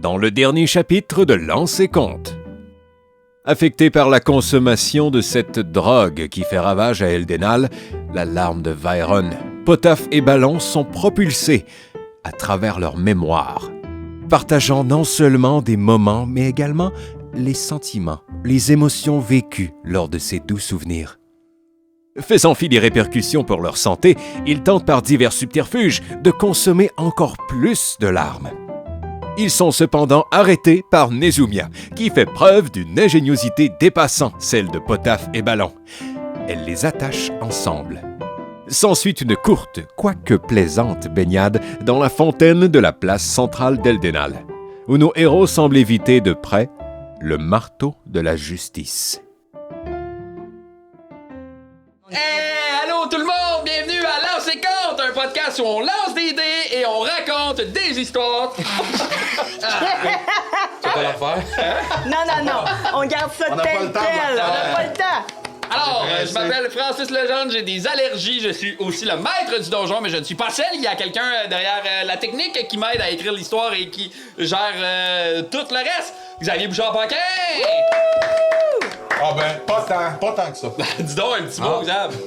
dans le dernier chapitre de Lances et Contes. Affecté par la consommation de cette drogue qui fait ravage à Eldenal, la larme de Vayron, Potaf et Ballon sont propulsés à travers leur mémoire, partageant non seulement des moments, mais également les sentiments, les émotions vécues lors de ces doux souvenirs. Faisant fi des répercussions pour leur santé, ils tentent par divers subterfuges de consommer encore plus de larmes. Ils sont cependant arrêtés par Nezumia, qui fait preuve d'une ingéniosité dépassant celle de Potaf et Ballon. Elle les attache ensemble. S'ensuit une courte, quoique plaisante baignade dans la fontaine de la place centrale d'Eldenal, où nos héros semblent éviter de près le marteau de la justice. Allô tout le monde, bienvenue à Lances et Contes, un podcast où on lance des dés et on raconte des histoires. Tu vas pas la faire? Non, on garde ça tel quel, on n'a pas le temps. Alors, je m'appelle Francis Legendre, j'ai des allergies, je suis aussi le maître du donjon, mais je ne suis pas seul, il y a quelqu'un derrière la technique qui m'aide à écrire l'histoire et qui gère tout le reste. Xavier Bouchard-Paquin! Ah ben, pas tant que ça. Dis donc un petit mot, Xav.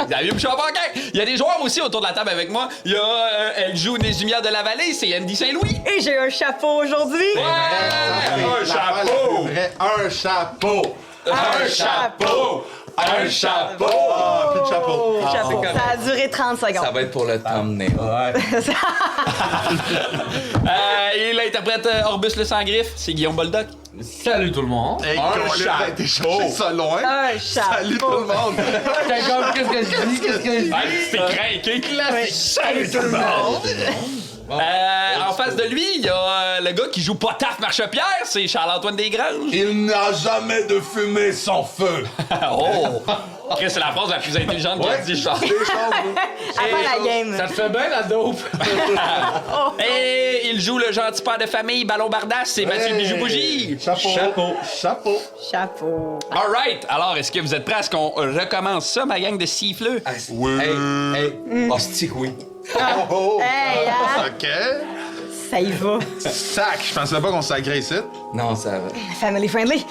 Xavier Bouchard-Paquin! Il y a des joueurs aussi autour de la table avec moi. Il y a elle joue Nezumia de la Vallée, c'est Andy Saint-Louis. Et j'ai un chapeau aujourd'hui. Un chapeau! Un chapeau! Un chapeau! Un chapeau! Ah, plus de chapeau. Chapeau. Ça a duré 30 secondes. Ça va être pour le thumbnail. Ouais. Il interprète Orbus le Sans-Griffe, c'est Guillaume Boldoc. Salut tout le monde. Hey, Un qu'on chapeau. t'es cherché ça loin. Un chapeau. Salut tout le monde. Qu'est-ce que je dis? C'est craqué, classique. Salut tout le monde! En face de lui, il y a le gars qui joue Potaf Marchepierre, c'est Charles-Antoine Desgranges. Il n'a jamais de fumée sans feu. Oh! Chris, c'est la phrase la plus intelligente qu'il a dit, Charles. Avant la game. Ça te fait bien la dope? Et il joue le gentil père de famille, Ballon Bardasse, c'est Mathieu Bijou-Bougie. Chapeau. Chapeau. Alright, alors est-ce que vous êtes prêts à ce qu'on recommence ça, ma gang de siffleux? Oui. Hey, hostie, oui. Oh. Hey, hein? OK. Ça y va. Sac, je pensais pas qu'on s'agrée ici. Non, ça va. Family friendly.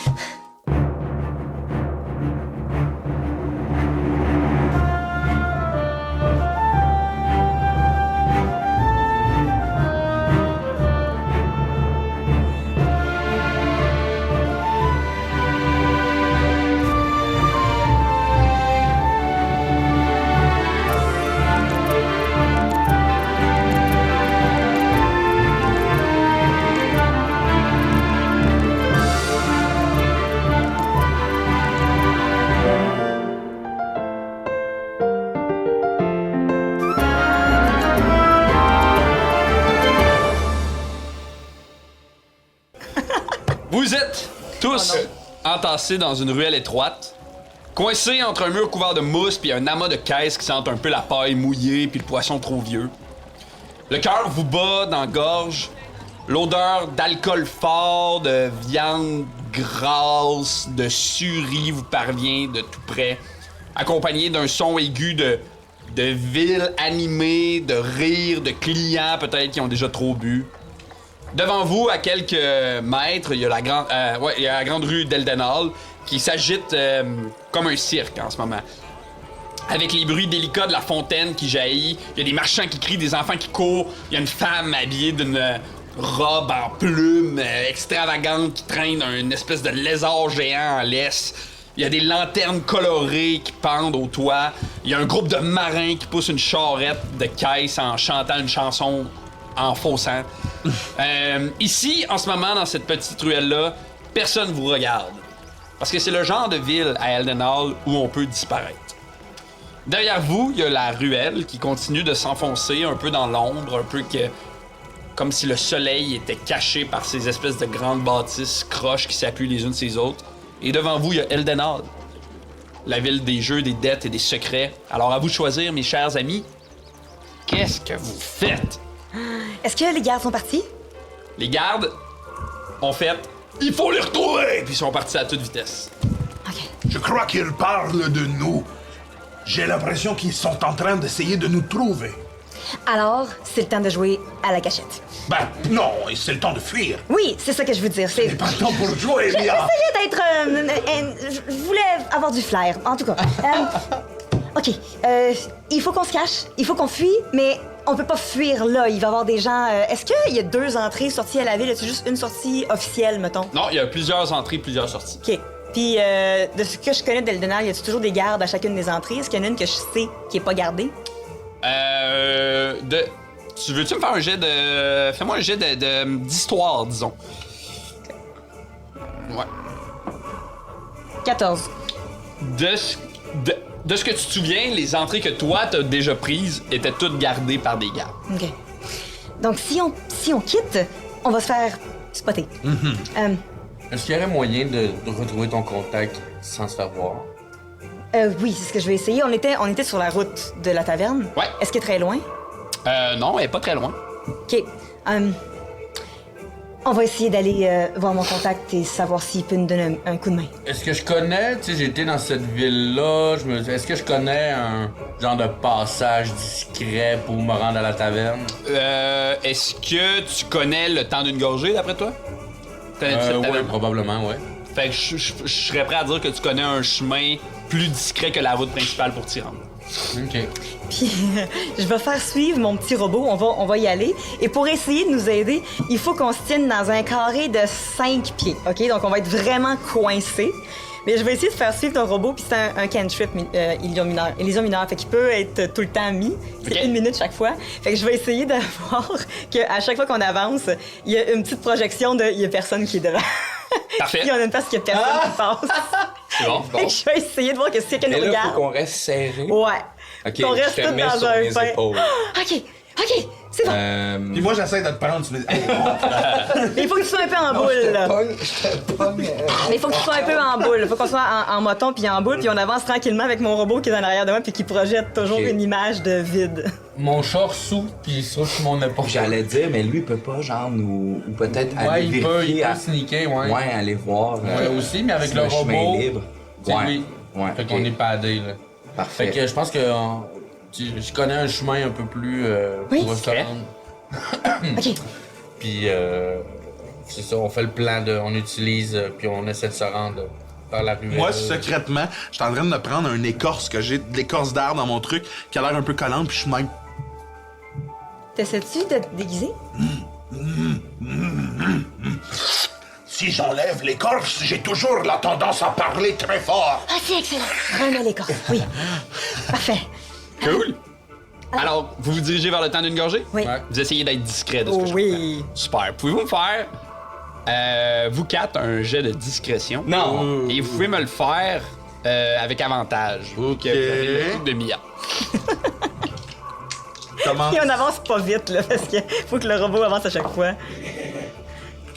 Vous êtes tous entassés dans une ruelle étroite, coincés entre un mur couvert de mousse puis un amas de caisses qui sentent un peu la paille mouillée puis le poisson trop vieux. Le cœur vous bat dans la gorge, l'odeur d'alcool fort, de viande grasse, de surie vous parvient de tout près, accompagné d'un son aigu de ville animée, de rires, de clients peut-être qui ont déjà trop bu. Devant vous, à quelques mètres, il y a la grande rue d'Eldenal qui s'agite comme un cirque en ce moment. Avec les bruits délicats de la fontaine qui jaillit, il y a des marchands qui crient, des enfants qui courent, il y a une femme habillée d'une robe en plumes extravagante qui traîne une espèce de lézard géant en laisse. Il y a des lanternes colorées qui pendent au toit. Il y a un groupe de marins qui poussent une charrette de caisse en chantant une chanson en faux sang. Ici, en ce moment, dans cette petite ruelle-là, personne vous regarde. Parce que c'est le genre de ville à Eldenal où on peut disparaître. Derrière vous, il y a la ruelle qui continue de s'enfoncer un peu dans l'ombre, un peu comme si le soleil était caché par ces espèces de grandes bâtisses croches qui s'appuient les unes sur les autres. Et devant vous, il y a Eldenal, la ville des jeux, des dettes et des secrets. Alors à vous de choisir, mes chers amis, qu'est-ce que vous faites? Est-ce que les gardes sont partis? Les gardes ont fait « Il faut les retrouver! » Puis ils sont partis à toute vitesse. OK. Je crois qu'ils parlent de nous. J'ai l'impression qu'ils sont en train d'essayer de nous trouver. Alors, c'est le temps de jouer à la cachette. Ben, non, c'est le temps de fuir. Oui, c'est ça que je veux dire. C'est Pas le temps pour jouer, Mia. J'essayais d'être... je voulais avoir du flair, en tout cas. OK, il faut qu'on se cache, il faut qu'on fuit, mais on peut pas fuir là. Il va y avoir des gens... Est-ce qu'il y a 2 entrées, sorties à la ville? Est-ce juste une sortie officielle, mettons? Non, il y a plusieurs entrées, plusieurs sorties. OK. Puis, de ce que je connais d'Eldenal, y a toujours des gardes à chacune des entrées? Est-ce qu'il y en a une que je sais qui est pas gardée? Tu veux-tu me faire un jet de... Fais-moi un jet d'histoire, disons. Ouais. 14. De ce que tu te souviens, les entrées que toi t'as déjà prises étaient toutes gardées par des gardes. OK. Donc, si on quitte, on va se faire spotter. Est-ce qu'il y aurait moyen de retrouver ton contact sans se faire voir? Oui, c'est ce que je vais essayer. On était sur la route de la taverne. Ouais. Est-ce qu'elle est très loin? Non, elle est pas très loin. OK. On va essayer d'aller voir mon contact et savoir s'il peut nous donner un coup de main. Est-ce que je connais, tu sais, j'ai été dans cette ville-là, est-ce que je connais un genre de passage discret pour me rendre à la taverne? Est-ce que tu connais le temps d'une gorgée, d'après toi? Connais-tu cette Oui, taverne? probablement, ouais. Fait que je serais prêt à dire que tu connais un chemin plus discret que la route principale pour t'y rendre. OK. Puis, je vais faire suivre mon petit robot. On va y aller. Et pour essayer de nous aider, il faut qu'on se tienne dans un carré de 5 pieds. OK? Donc, on va être vraiment coincés. Mais je vais essayer de faire suivre ton robot, puis c'est un cantrip illusion mineur. Fait qu'il peut être tout le temps mis. C'est 1 minute chaque fois. Fait que je vais essayer de voir qu'à chaque fois qu'on avance, il y a une petite projection de il y a personne qui est devant. Parfait. Puis on a une place qu'il y a personne qui passe. C'est bon. Fait que je vais essayer de voir que si quelqu'un Mais nous là, faut regarde. qu'on reste serré. Ouais. Ok, Qu'on reste je te tous mets dans sur un mes pain. épaules. OK, c'est bon. Puis moi, j'essaie de te prendre, tu me dis... Hey, Mais il faut que tu sois un peu en boule, là. Je te pogne. Mais il faut que tu sois un peu en boule. Il faut qu'on soit en moton puis en boule, puis on avance tranquillement avec mon robot qui est en arrière de moi puis qui projette toujours Ok. une image de vide. Mon char sous, puis il se sur mon épaule. J'allais dire, mais lui, il peut pas, genre, nous... Ou peut-être Ouais, aller il peut vérifier... sneaker, ouais. Ouais, aller voir... Ouais, aussi, mais avec si le chemin robot, est libre. C'est Ouais. lui. Ouais, Fait ok. qu'on est padé, là. Parfait. Fait que je pense que je connais un chemin un peu plus Oui. pour se rendre. OK. Puis c'est ça, on fait le plan on utilise, puis on essaie de se rendre par la ruelle. Moi, secrètement, je suis en train de me prendre un écorce que j'ai, de l'écorce d'arbre dans mon truc, qui a l'air un peu collante, puis je suis même... T'essaies-tu de te déguiser? Si j'enlève l'écorce, j'ai toujours la tendance à parler très fort. Ah, c'est excellent. Remets l'écorce. Oui. Parfait. Cool. Alors, vous vous dirigez vers le temps d'une gorgée? Oui. Ouais. Vous essayez d'être discret de ce que je Oui. comprends. Super. Pouvez-vous me faire, vous quatre, un jet de discrétion? Non. Et vous pouvez me le faire avec avantage. Ok. Que vous avez le truc de Mia. Comment? Et on avance pas vite, là, parce qu'il faut que le robot avance à chaque fois.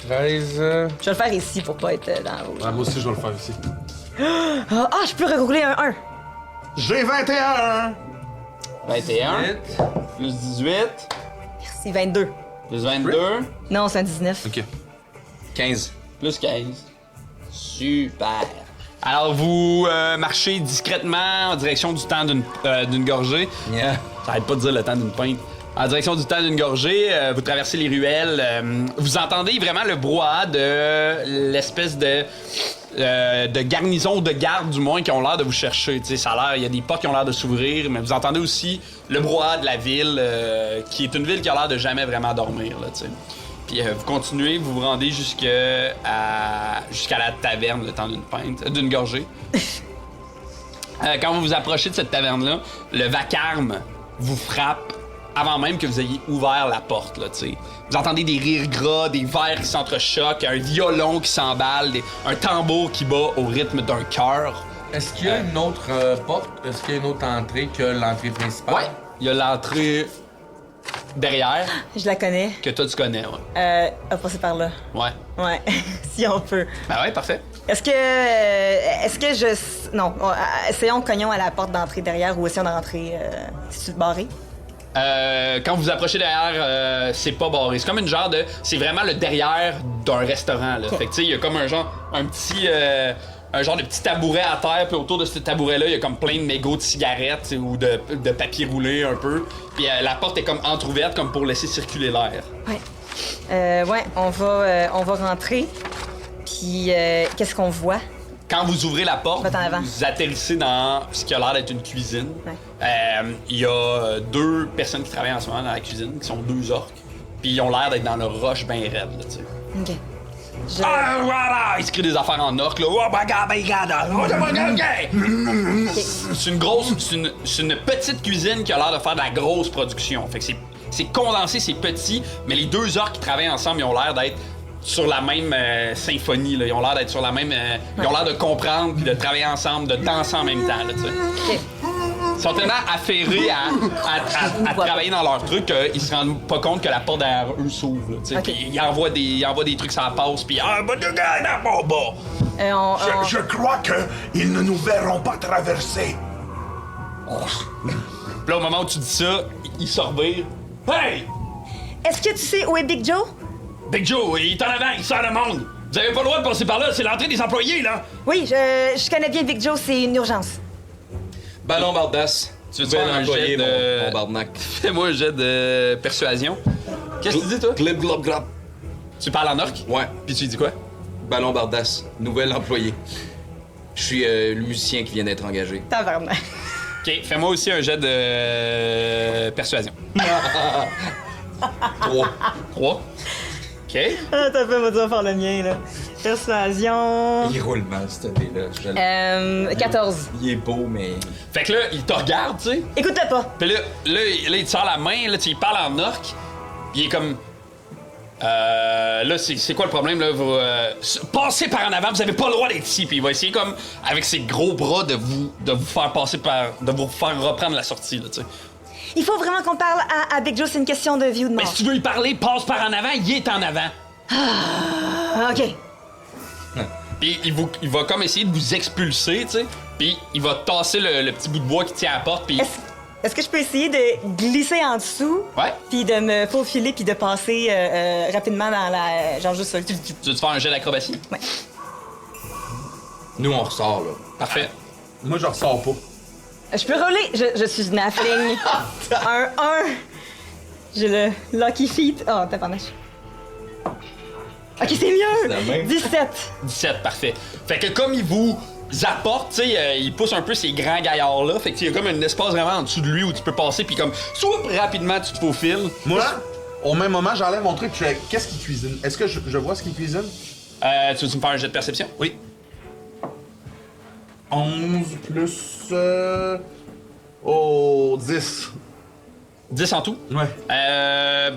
13. Je vais le faire ici pour pas être dans le rouge. Ah, moi aussi, je vais le faire ici. Ah, je peux rerouler un 1. J'ai 21! 21, plus 18, Merci, 22. plus 22, Non, c'est un 19. OK. 15. plus 15. Super. Alors, vous marchez discrètement en direction du temps d'une gorgée. Yeah. Ça arrête pas de dire le temps d'une pinte. En direction du temps d'une gorgée, vous traversez les ruelles. Vous entendez vraiment le brouhaha de l'espèce de garnison ou de garde, du moins, qui ont l'air de vous chercher. T'sais, ça a l'air, il y a des portes qui ont l'air de s'ouvrir, mais vous entendez aussi le brouhaha de la ville, qui est une ville qui a l'air de jamais vraiment dormir. Là, t'sais. Puis vous continuez, vous vous rendez jusqu'à la taverne, le temps d'une gorgée. Quand vous vous approchez de cette taverne-là, le vacarme vous frappe avant même que vous ayez ouvert la porte, là, tu sais. Vous entendez des rires gras, des verres qui s'entrechoquent, un violon qui s'emballe, un tambour qui bat au rythme d'un cœur. Est-ce qu'il y a une autre porte? Est-ce qu'il y a une autre entrée que l'entrée principale? Ouais, il y a l'entrée derrière, Je la connais. que toi tu connais, ouais. On va passer par là. Ouais. Ouais, si on peut. Ben ouais, parfait. Est-ce que je... Non, essayons, cognons à la porte d'entrée derrière ou essayons de rentrer... C'est-tu barré? Quand vous approchez derrière, c'est pas barré. C'est comme une genre de... C'est vraiment le derrière d'un restaurant, là. Fait que tu sais, il y a comme un genre... Un petit un genre de petit tabouret à terre, puis autour de ce tabouret-là, il y a comme plein de mégots de cigarettes t'sais, ou de papier roulé un peu. Puis la porte est comme entrouverte, comme pour laisser circuler l'air. Ouais, on va rentrer. Puis, qu'est-ce qu'on voit? Quand vous ouvrez la porte, Va-t'en avant. vous atterrissez dans ce qui a l'air d'être une cuisine. Ouais. Il y a 2 personnes qui travaillent en ce moment dans la cuisine, qui sont 2 orques. Puis ils ont l'air d'être dans le rush bien raide, là, tu sais. OK. Ah, voilà! Ils se crient des affaires en orque, là. Oh, my God, my God! Oh, my God! C'est une grosse... C'est une petite cuisine qui a l'air de faire de la grosse production. Fait que c'est condensé, c'est petit, mais les 2 orques qui travaillent ensemble, ils ont l'air d'être sur la même symphonie, là. Ils ont l'air d'être sur la même... Ils ont l'air de comprendre puis de travailler ensemble, de danser en même temps, là, tu sais. OK. Ils sont tellement affairés à travailler dans leur truc qu'ils se rendent pas compte que la porte derrière eux s'ouvre, là, tu sais. OK. Puis ils envoient des trucs sur la passe, puis... Ah, bah, bon, bon. Je crois qu'ils ne nous verront pas traverser. Puis là, au moment où tu dis ça, ils se revirent. Hey! Est-ce que tu sais où est Big Joe? Big Joe, il est en avant, il sert le monde. Vous avez pas le droit de passer par là, c'est l'entrée des employés, là. Oui, je connais bien Big Joe, c'est une urgence. Ballon Bardas. Tu veux faire un employé, jet de... mon barnac. Fais-moi un jet de persuasion. Qu'est-ce que tu dis, toi? Glib, glob, glob. Tu parles en orque? Ouais. Puis tu lui dis quoi? Ballon Bardas. Nouvel employé. Je suis le musicien qui vient d'être engagé. Tabarnak. OK, fais-moi aussi un jet de persuasion. 3. 3. OK. Ah, t'as fait, moi, tu vas faire le mien, là. Persuasion... Il roule mal, cette année-là. 14. Il est beau, mais... Fait que là, il te regarde, tu sais. Écoute-le pas. Puis là, il te sort la main, là, tu sais, il parle en orque. Puis il est comme... là, c'est quoi le problème, là? Vous, passez par en avant, vous avez pas le droit d'être ici. Puis il va essayer, comme, avec ses gros bras, de vous faire passer par... de vous faire reprendre la sortie, là, tu sais. Il faut vraiment qu'on parle à Big Joe, c'est une question de vie ou de mort. Mais si tu veux y parler, passe par en avant, il est en avant. Ah, OK. Puis il va comme essayer de vous expulser, tu sais. Puis il va tasser le petit bout de bois qui tient à la porte, puis... Est-ce que je peux essayer de glisser en dessous? Ouais. Puis de me faufiler, puis de passer rapidement dans la... genre juste... Tu veux te faire un jet d'acrobatie? Ouais. Nous, on ressort, là. Parfait. Moi, je ressors pas. Je peux rouler. Je suis une halfling. Un 1. J'ai le Lucky Feet. Oh, t'as pas OK, c'est C'est la mieux. même. 17. 17, parfait. Fait que comme il vous apporte, tu sais, il pousse un peu ces grands gaillards-là. Fait qu'il y a comme un espace vraiment en dessous de lui où tu peux passer, puis comme, soit rapidement, tu te faufiles. Moi, au même moment, j'enlève mon truc, je fais qu'est-ce qu'il cuisine? Est-ce que je vois ce qu'il cuisine? Tu veux me faire un jet de perception? Oui. 11 plus... 10. 10 en tout? Ouais.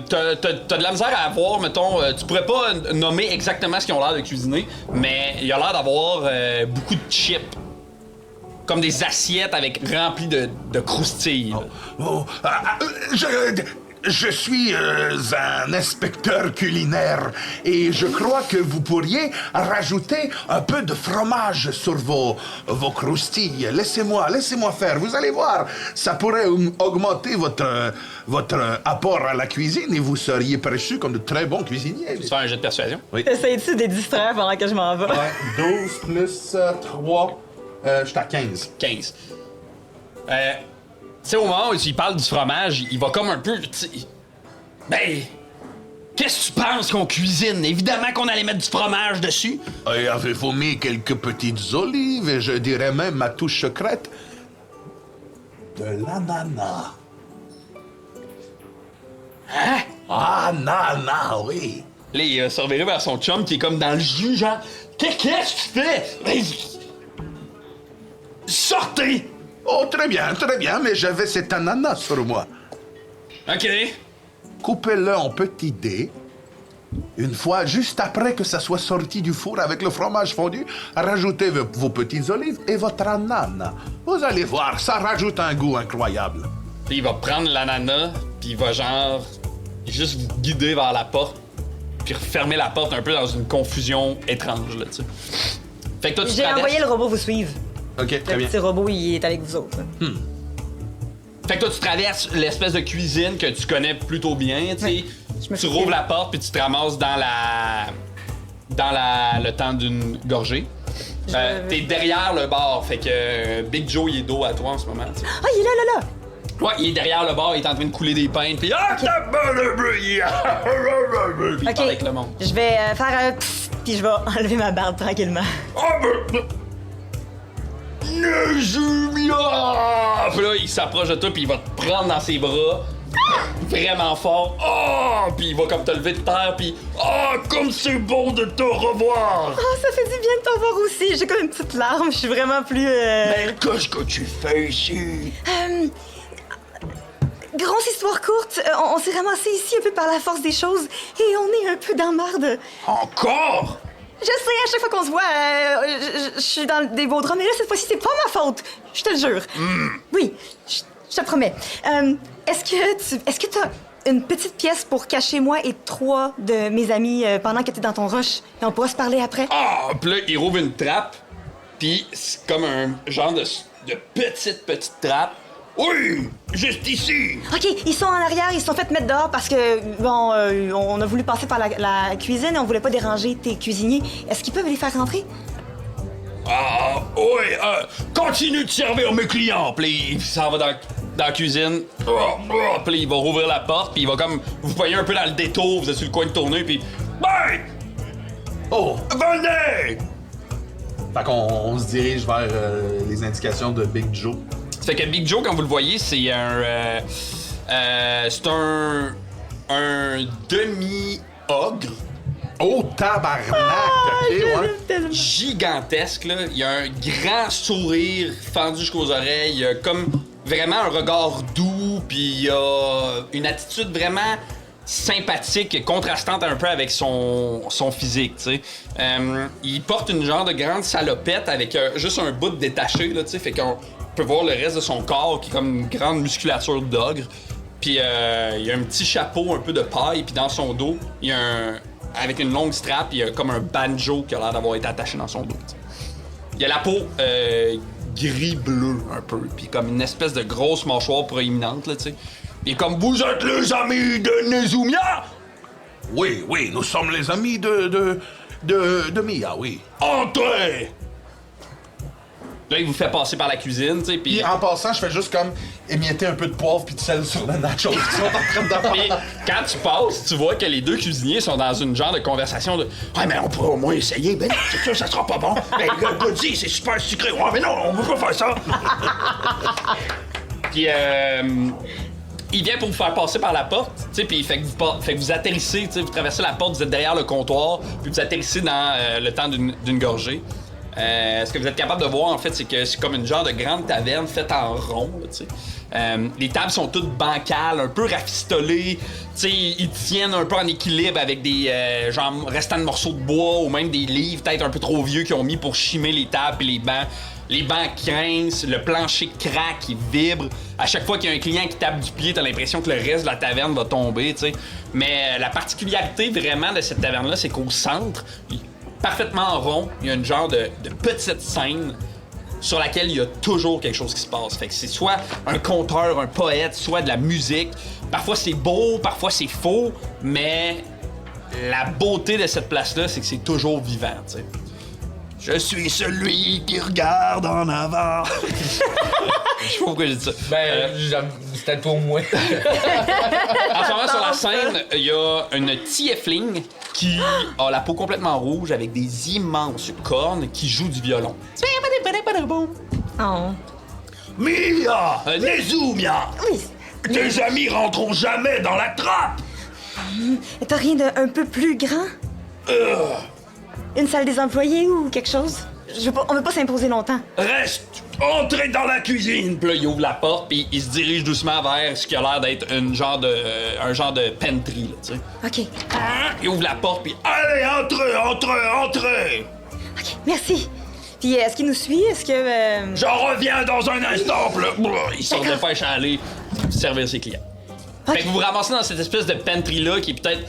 T'as de la misère à avoir, mettons, tu pourrais pas nommer exactement ce qu'ils ont l'air de cuisiner, mais il a l'air d'avoir beaucoup de chips. Comme des assiettes avec remplies de croustilles. là. Oh, je suis un inspecteur culinaire et je crois que vous pourriez rajouter un peu de fromage sur vos croustilles. Laissez-moi faire. Vous allez voir, ça pourrait augmenter votre apport à la cuisine et vous seriez perçu comme de très bons cuisiniers. Tu veux faire un jet de persuasion? Essayes-tu de les distraire pendant que je m'en vais? Ouais, 12 plus 3, je suis à 15. 15. Tu sais, au moment où il parle du fromage, il va comme un peu... Ben... Qu'est-ce que tu penses qu'on cuisine? Évidemment qu'on allait mettre du fromage dessus. Et avez-vous mis quelques petites olives et je dirais même ma touche secrète de l'ananas. Hein? Ananas, oui. Là, il se revirait vers son chum qui est comme dans le jus, genre... Qu'est-ce que tu fais? Ben, sortez! Oh, très bien, mais j'avais cet ananas sur moi. OK. Coupez-le en petits dés. Une fois, juste après que ça soit sorti du four avec le fromage fondu, rajoutez vos petites olives et votre ananas. Vous allez voir, ça rajoute un goût incroyable. Puis il va prendre l'ananas, puis il va genre... juste vous guider vers la porte, puis refermer la porte un peu dans une confusion étrange, là, tu sais. Fait que toi, tu J'ai traverses... envoyé le robot vous suivre. OK, très Le bien. petit robot, il est avec vous autres. là. Fait que toi, tu traverses l'espèce de cuisine que tu connais plutôt bien, tu sais. Ouais. Je me Tu fais- rouvres la porte, puis tu te ramasses dans le temps d'une gorgée. T'es derrière le bar, fait que Big Joe, il est dos à toi en ce moment, tu sais. Ah, il est là! Ouais, il est derrière le bar, il est en train de couler des pintes, puis Ok. il parle avec le monde. Je vais faire un psst, puis je vais enlever ma barbe tranquillement. Nezumia! Puis là, il s'approche de toi, puis il va te prendre dans ses bras. Vraiment fort. Oh! Puis il va comme te lever de terre, puis oh, comme c'est bon de te revoir! Ah, ça fait du bien de t'en voir aussi. J'ai comme une petite larme, je suis vraiment plus... Mais qu'est-ce que tu fais ici? Grosse histoire courte, on s'est ramassé ici un peu par la force des choses et on est un peu dans marde. Encore? Je sais, à chaque fois qu'on se voit, je suis dans des beaux draps, mais là, cette fois-ci, c'est pas ma faute. Je te le jure. Oui, je te promets. Est-ce que t'as une petite pièce pour cacher moi et 3 de mes amis pendant que t'es dans ton rush et on pourra se parler après? Ah! Puis là, il rouvre une trappe, puis c'est comme un genre de petite trappe. Oui! Juste ici! OK, ils sont en arrière, ils se sont fait mettre dehors parce que, bon, on a voulu passer par la cuisine et on voulait pas déranger tes cuisiniers. Est-ce qu'ils peuvent les faire rentrer? Ah, oui, continue de servir mes clients, puis il s'en va dans la cuisine, puis il va rouvrir la porte, puis il va comme vous voyez un peu dans le détour, vous êtes sur le coin de tourner, puis ouais! Oh! Venez! Fait qu'on se dirige vers les indications de Big Joe. Ça fait que Big Joe, quand vous le voyez, c'est un demi-ogre. Oh, tabarnak! Ok, ouais. Gigantesque, là. Il a un grand sourire fendu jusqu'aux oreilles. Il a comme vraiment un regard doux, puis il a une attitude vraiment sympathique, contrastante un peu avec son physique, tu sais. Il porte une genre de grande salopette avec juste un bout détaché, là, tu sais. Fait qu'on peut voir le reste de son corps qui est comme une grande musculature d'ogre. Puis il y a un petit chapeau un peu de paille, puis dans son dos, il y a avec une longue strap, il y a comme un banjo qui a l'air d'avoir été attaché dans son dos. T'sais. Il y a la peau gris-bleu un peu, puis comme une espèce de grosse mâchoire proéminente, là, tu sais. Il est comme, vous êtes les amis de Nezumia? Oui, nous sommes les amis de Mia, oui. Entrez! Là, il vous fait passer par la cuisine, tu sais, puis... Puis en passant, je fais juste comme émietter un peu de poivre puis de sel sur les nachos qui sont en train de faire. Puis quand tu passes, tu vois que les 2 cuisiniers sont dans une genre de conversation de « Ouais, mais on pourrait au moins essayer, ben c'est sûr, ça sera pas bon. Ben le goodie, c'est super sucré. Ouais, mais non, on veut pas faire ça. » Puis il vient pour vous faire passer par la porte, tu sais, puis fait que vous atterrissez, tu sais, vous traversez la porte, vous êtes derrière le comptoir, puis vous atterrissez dans le temps d'une gorgée. Ce que vous êtes capable de voir, en fait, c'est que c'est comme une genre de grande taverne faite en rond, là, tu sais. Les tables sont toutes bancales, un peu rafistolées. Tu sais, ils tiennent un peu en équilibre avec des genre restants de morceaux de bois ou même des livres peut-être un peu trop vieux qu'ils ont mis pour chimer les tables et les bancs. Les bancs grincent, le plancher craque, il vibre. À chaque fois qu'il y a un client qui tape du pied, t'as l'impression que le reste de la taverne va tomber, tu sais. Mais la particularité vraiment de cette taverne-là, c'est qu'au centre, parfaitement en rond, il y a une genre de petite scène sur laquelle il y a toujours quelque chose qui se passe. Fait que c'est soit un conteur, un poète, soit de la musique. Parfois c'est beau, parfois c'est faux, mais la beauté de cette place-là, c'est que c'est toujours vivant, tu sais. Je suis celui qui regarde en avant. Je sais pas pourquoi j'ai dit ça. C'était pour moi. En ce moment, sur la scène, il y a une tiefling qui a la peau complètement rouge avec des immenses cornes qui joue du violon. Oh. Mia! Nezumia! Oui. Tes amis rentreront jamais dans la trappe! T'as rien d'un peu plus grand? Une salle des employés ou quelque chose? On veut pas s'imposer longtemps. Reste! Entrez dans la cuisine! Puis là, il ouvre la porte, puis il se dirige doucement vers ce qui a l'air d'être un genre de pantry, là, tu sais. OK. Il ouvre la porte, puis allez, entrez! OK, merci. Puis est-ce qu'il nous suit? Est-ce que... J'en reviens dans un instant! Puis là, il sort de pêche à aller servir ses clients. OK. Fait que vous vous ramassez dans cette espèce de pantry-là qui est peut-être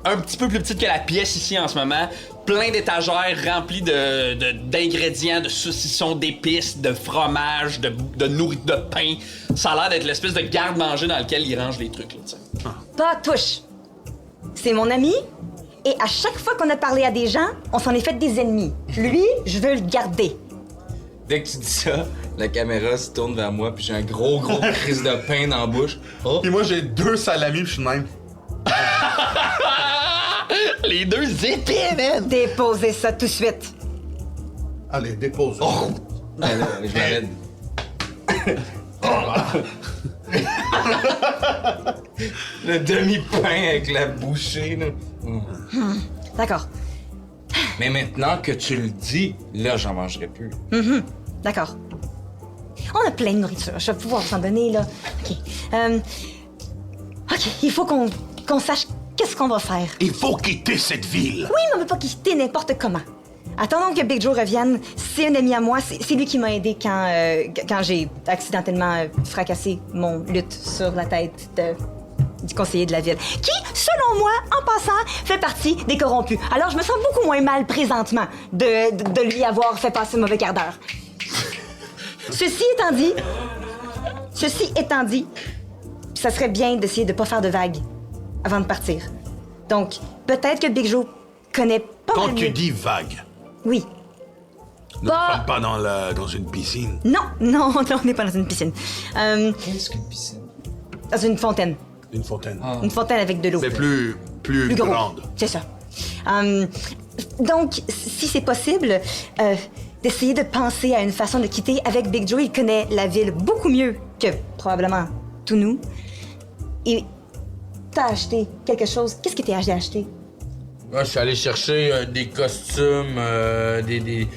un petit peu plus petite que la pièce ici en ce moment. Plein d'étagères remplies d'ingrédients, de saucissons, d'épices, de fromage, de nourriture, de pain. Ça a l'air d'être l'espèce de garde-manger dans lequel ils rangent les trucs, là, tu sais. Pas touche. C'est mon ami Et à chaque fois qu'on a parlé à des gens, on s'en est fait des ennemis. Lui, je veux le garder. Dès que tu dis ça, la caméra se tourne vers moi, puis j'ai un gros crise de pain dans la bouche. Oh. Puis moi, j'ai 2 salamis, puis je suis de même. Les deux épées, man! Déposez ça tout de suite. Allez, dépose. Oh! Ben là, je m'arrête. Le demi-pain avec la bouchée, là. D'accord. Mais maintenant que tu le dis, là, j'en mangerai plus. D'accord. On a plein de nourriture. Je vais pouvoir vous en donner, là. OK. OK, il faut qu'on sache qu'est-ce qu'on va faire. Il faut quitter cette ville. Oui, mais on ne peut pas quitter n'importe comment. Attendons que Big Joe revienne. C'est un ami à moi. C'est lui qui m'a aidé quand j'ai accidentellement fracassé mon lutte sur la tête du conseiller de la ville. Qui, selon moi, en passant, fait partie des corrompus. Alors, je me sens beaucoup moins mal présentement de lui avoir fait passer un mauvais quart d'heure. Ceci étant dit, ça serait bien d'essayer de pas faire de vagues avant de partir. Donc, peut-être que Big Joe connaît pas Quand mal tu mieux. dis vague, Oui. nous ne sommes pas dans une piscine. Non, on n'est pas dans une piscine. Qu'est-ce qu'une piscine? Dans une fontaine. Une fontaine. Une fontaine avec de l'eau. Mais plus gros. grande. C'est ça. Donc, si c'est possible, d'essayer de penser à une façon de quitter avec Big Joe. Il connaît la ville beaucoup mieux que probablement tous nous. Et t'as acheté quelque chose. Qu'est-ce que t'as acheté? Moi, je suis allé chercher des costumes, des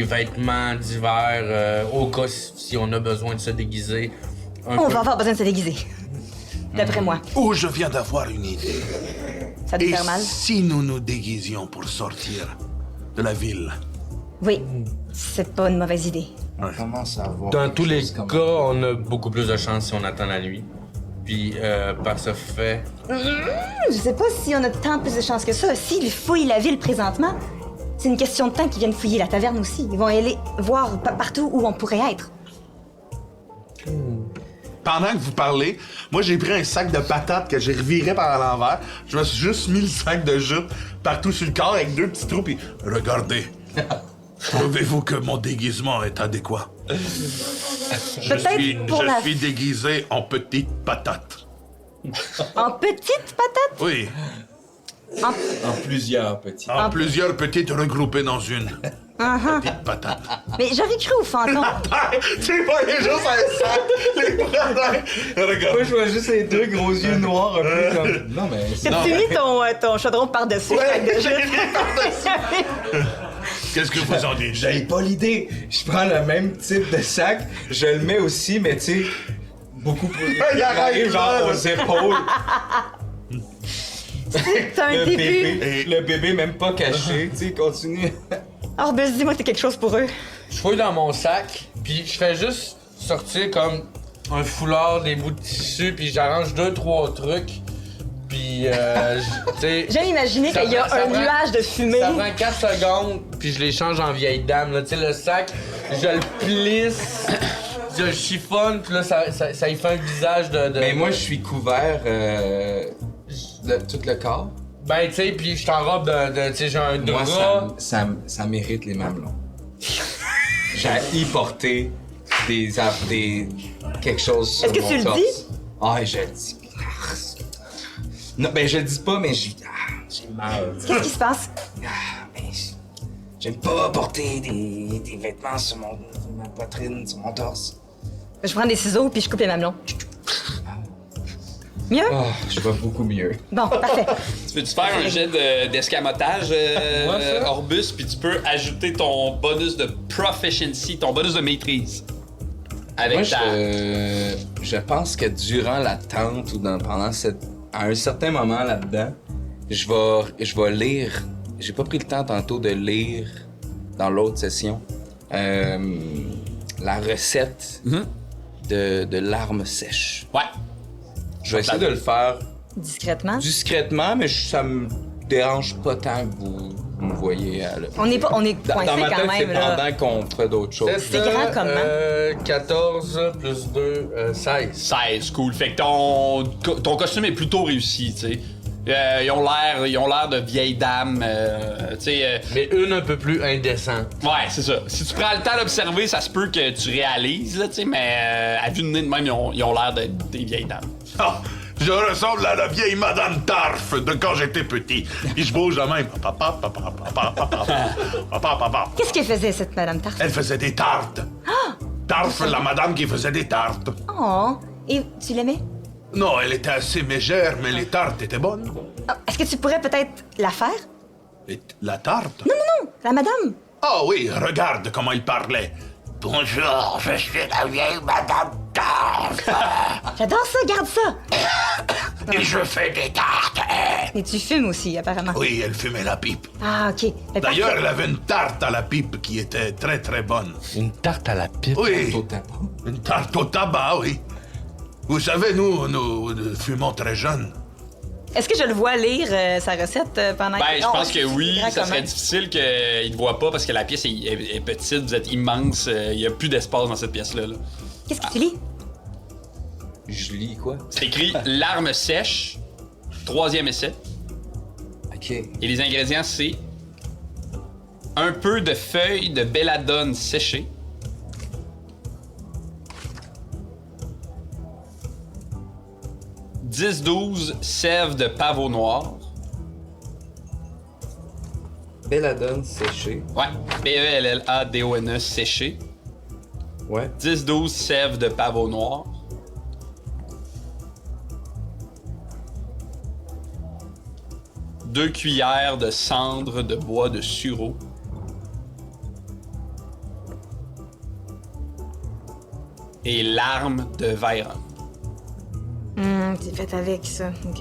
vêtements d'hiver, au cas si on a besoin de se déguiser. On va avoir besoin de se déguiser. D'après moi. Oh, je viens d'avoir une idée. Ça doit Et faire mal? si nous nous déguisions pour sortir de la ville? Oui, c'est pas une mauvaise idée. On commence à avoir. Dans quelque tous les chose comme- cas, on a beaucoup plus de chance si on attend la nuit. Puis, par ce fait, Je sais pas si on a tant plus de chance que ça. S'ils fouillent la ville présentement, c'est une question de temps qu'ils viennent fouiller la taverne aussi. Ils vont aller voir partout où on pourrait être. Pendant que vous parlez, moi, j'ai pris un sac de patates que j'ai reviré par l'envers. Je me suis juste mis le sac de jute partout sur le corps avec 2 petits trous, puis Regardez. Trouvez-vous que mon déguisement est adéquat? Peut-être pour la... Je suis déguisé en petite patate. En petite patate? Oui, En plusieurs petits. en plusieurs petites regroupées dans une Uh-huh. petite patate. Mais j'aurais cru au fantôme. tu vois les gens sur un sac, les bras dans- Regarde. Moi, je vois juste les 2 gros yeux noirs un peu comme. Non, mais c'est. T'as-tu mis ton chaudron par-dessus? Ouais, de j'ai jute? Qu'est-ce que vous en dites? J'avais pas l'idée. Je prends le même type de sac, je le mets aussi, mais tu sais, beaucoup plus. Il arrête genre là, aux épaules. T'as un Le début. bébé, le bébé même pas caché, tu sais, continue. Orbus, dis-moi que t'as quelque chose pour eux. je fouille dans mon sac, puis je fais juste sortir comme un foulard, des bouts de tissu, puis j'arrange 2-3 trucs. Puis, tu sais. J'aime imaginer Ça qu'il y a prend- ça un prend- nuage de fumée. Ça prend 4 secondes, puis je les change en vieille dame. Là. Tu sais, le sac, je le plisse, je le chiffonne, puis là, ça y fait un visage de... Mais moi, je suis couvert tout le corps. Ben, tu sais, puis je t'enrobe de tu sais, j'ai un Moi, drap. ça mérite les mamelons. J'ai y porter quelque chose sur Est-ce que mon tu le torse. dis? Ah, je le dis. Non, ben je le dis pas, mais j'ai mal. Qu'est-ce qui se passe? Ben, j'aime pas porter des vêtements sur ma poitrine, sur mon torse. Je prends des ciseaux puis je coupe les mamelons. Mieux? Oh, je vais beaucoup mieux. Bon, parfait. Tu peux-tu faire un jet d'escamotage, ça? Orbus, puis tu peux ajouter ton bonus de proficiency, ton bonus de maîtrise. Avec Moi, ta... je pense que durant l'attente ou à un certain moment là-dedans, je vais lire. J'ai pas pris le temps tantôt de lire dans l'autre session la recette de l'arme sèche. Ouais. Je vais essayer de le faire Discrètement. discrètement, mais ça me dérange pas tant que vous me voyez. On est coincé Dans ma quand tête, c'est même, là. pendant qu'on ferait d'autres choses. C'est grand comme, hein? 14 plus 2, 16. 16, cool. Fait que ton costume est plutôt réussi, tu sais. Ils ont l'air de vieilles dames, tu sais. Mais une un peu plus indécente. Ouais, c'est ça. Si tu prends le temps d'observer, ça se peut que tu réalises, là, tu sais, mais à vue de nez de même, ils ont l'air d'être des vieilles dames. Ah, je ressemble à la vieille Madame Tarf de quand j'étais petit. Puis je bouge la même. Qu'est-ce qu'elle faisait, cette Madame Tarte? Elle faisait des tartes. Tarf, la madame qui faisait des tartes. Oh, et tu l'aimais? Non, elle était assez mégère, mais les tartes étaient bonnes. Oh, est-ce que tu pourrais peut-être la faire? La tarte? Non, la madame. Ah oui, regarde comment il parlait. Bonjour, je suis la vieille Madame Tarf. J'adore ça, garde ça. Et je fais des tartes. Et tu fumes aussi, apparemment. Oui, elle fumait la pipe. Ah, OK. Mais D'ailleurs, parfait. elle avait une tarte à la pipe qui était très très bonne. Une tarte à la pipe. Oui, Au tabac. une tarte au tabac, oui. Vous savez, nous fumons très jeunes. Est-ce que je le vois lire sa recette pendant Ben, je Non, pense que oui, grand ça serait comment? difficile qu'il te voit pas parce que la pièce est petite, vous êtes immense, il y a plus d'espace dans cette pièce-là. Là. Qu'est-ce que tu lis? Je lis quoi? C'est écrit larmes sèches, 3e essai, OK. et les ingrédients c'est un peu de feuilles de belladone séchées, « 10-12 sève de pavot noir. Belladone séchée. Ouais, B-E-L-L-A-D-O-N-E séché. Ouais. 10-12 sève de pavot noir. Deux cuillères de cendre de bois de sureau. Et larmes de Veyron. C'est fait avec ça. OK.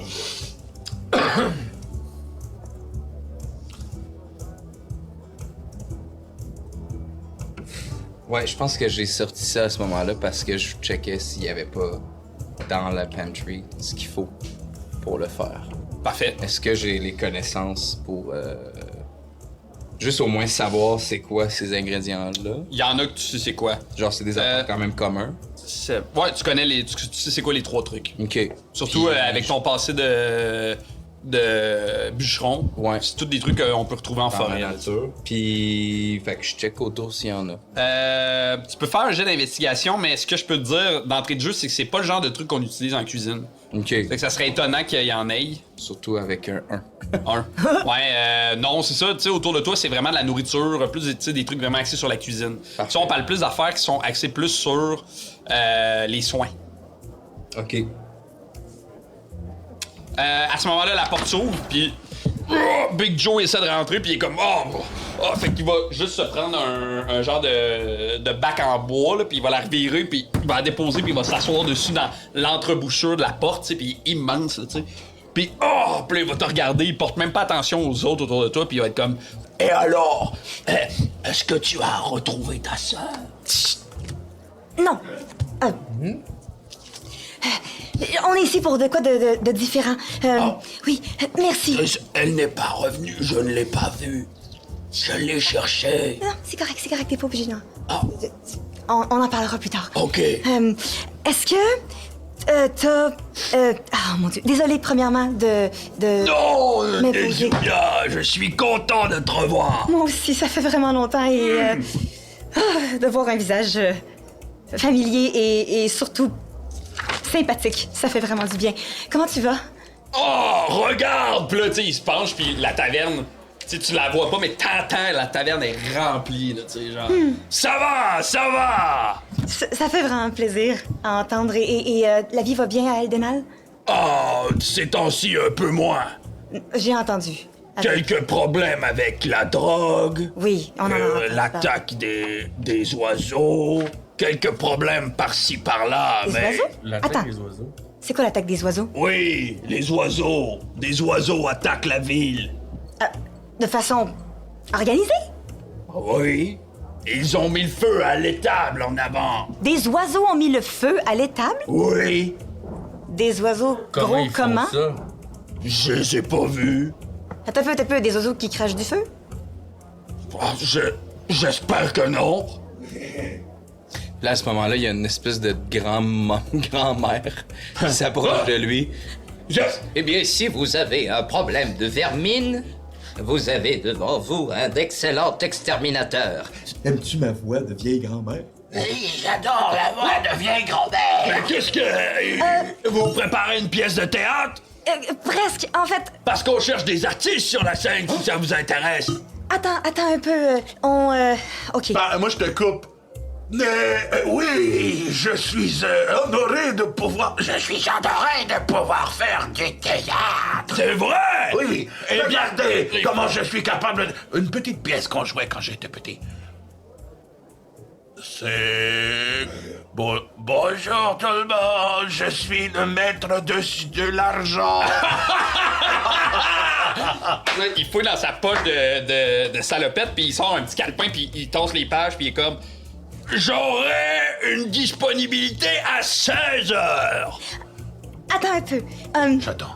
Ouais, je pense que j'ai sorti ça à ce moment-là parce que je checkais s'il y avait pas dans la pantry ce qu'il faut pour le faire. Parfait. Est-ce que j'ai les connaissances pour juste au moins savoir c'est quoi ces ingrédients-là? Il y en a que tu sais c'est quoi. Genre, c'est des apports quand même communs. Ouais, tu connais tu sais c'est quoi les trois trucs. OK. Surtout Puis, avec ton passé de bûcheron. Ouais. C'est tous des trucs qu'on peut retrouver en dans forêt. la nature. Puis, fait que je check autour s'il y en a. Tu peux faire un jet d'investigation, mais ce que je peux te dire d'entrée de jeu, c'est que c'est pas le genre de truc qu'on utilise en cuisine. OK. Fait que ça serait étonnant qu'il y en ait. Surtout avec un 1. Ouais, non, c'est ça, tu sais, autour de toi, c'est vraiment de la nourriture, plus tu sais, des trucs vraiment axés sur la cuisine. Parfait. Ça, on parle plus d'affaires qui sont axées plus sur les soins. OK. À ce moment-là, la porte s'ouvre, puis Big Joe essaie de rentrer, puis il est comme fait qu'il va juste se prendre un genre de bac en bois, là, puis il va la revirer, puis il va la déposer, puis il va s'asseoir dessus dans l'entrebouchure de la porte, tu sais, puis il est immense, là, tu sais. Puis puis il va te regarder, il porte même pas attention aux autres autour de toi, puis il va être comme Et alors, est-ce que tu as retrouvé ta sœur? Non. On est ici pour de quoi de différent. Oui, merci. Elle n'est pas revenue, je ne l'ai pas vue. Je l'ai cherchée. Non, c'est correct, t'es pas obligé, non. Ah. On en parlera plus tard. OK. Est-ce que t'as... oh mon Dieu, désolé premièrement de... Non, Mais vous- Julia, je suis content de te revoir. Moi aussi, ça fait vraiment longtemps et... de voir un visage familier et surtout sympathique, ça fait vraiment du bien. Comment tu vas? Oh, regarde! Puis là, tu sais, il se penche, puis la taverne, tu sais, tu la vois pas, mais t'entends, la taverne est remplie, là, tu sais, genre... Ça va, ça va! Ça fait vraiment plaisir à entendre et la vie va bien à Eldenal? Oh, ces temps-ci, un peu moins. J'ai entendu. Quelques problèmes avec la drogue, Oui, on en a entendu parler. l'attaque des oiseaux, quelques problèmes par-ci, par-là, Des mais... oiseaux? Attends, oiseaux. c'est quoi l'attaque des oiseaux? Oui, les oiseaux. Des oiseaux attaquent la ville. De façon organisée? Oui. Ils ont mis le feu à l'étable en avant. Des oiseaux ont mis le feu à l'étable? Oui. Des oiseaux Comment gros ils font comment? ça? Je les ai pas vus. Attends un peu, des oiseaux qui crachent du feu? Ah, j'espère que non. Là, à ce moment-là, il y a une espèce de grand-mère qui s'approche de lui. Eh bien, si vous avez un problème de vermine, vous avez devant vous un excellent exterminateur. Aimes-tu ma voix de vieille grand-mère? Oui, j'adore la voix de vieille grand-mère. Mais qu'est-ce que... Vous préparez une pièce de théâtre? Presque, en fait. Parce qu'on cherche des artistes sur la scène, si ça vous intéresse. Attends un peu. OK. Ben, moi, je te coupe. Oui, je suis honoré de pouvoir... Je suis honoré de pouvoir faire du théâtre. C'est vrai? Oui, Eh bien, regardez comment je suis capable de... Une petite pièce qu'on jouait quand j'étais petit. C'est... Bonjour tout le monde, je suis le maître de l'argent. Il fouille dans sa poche de salopette, puis il sort un petit calepin, puis il tosse les pages, puis il est comme... J'aurai une disponibilité à 16 heures. Attends un peu. J'attends.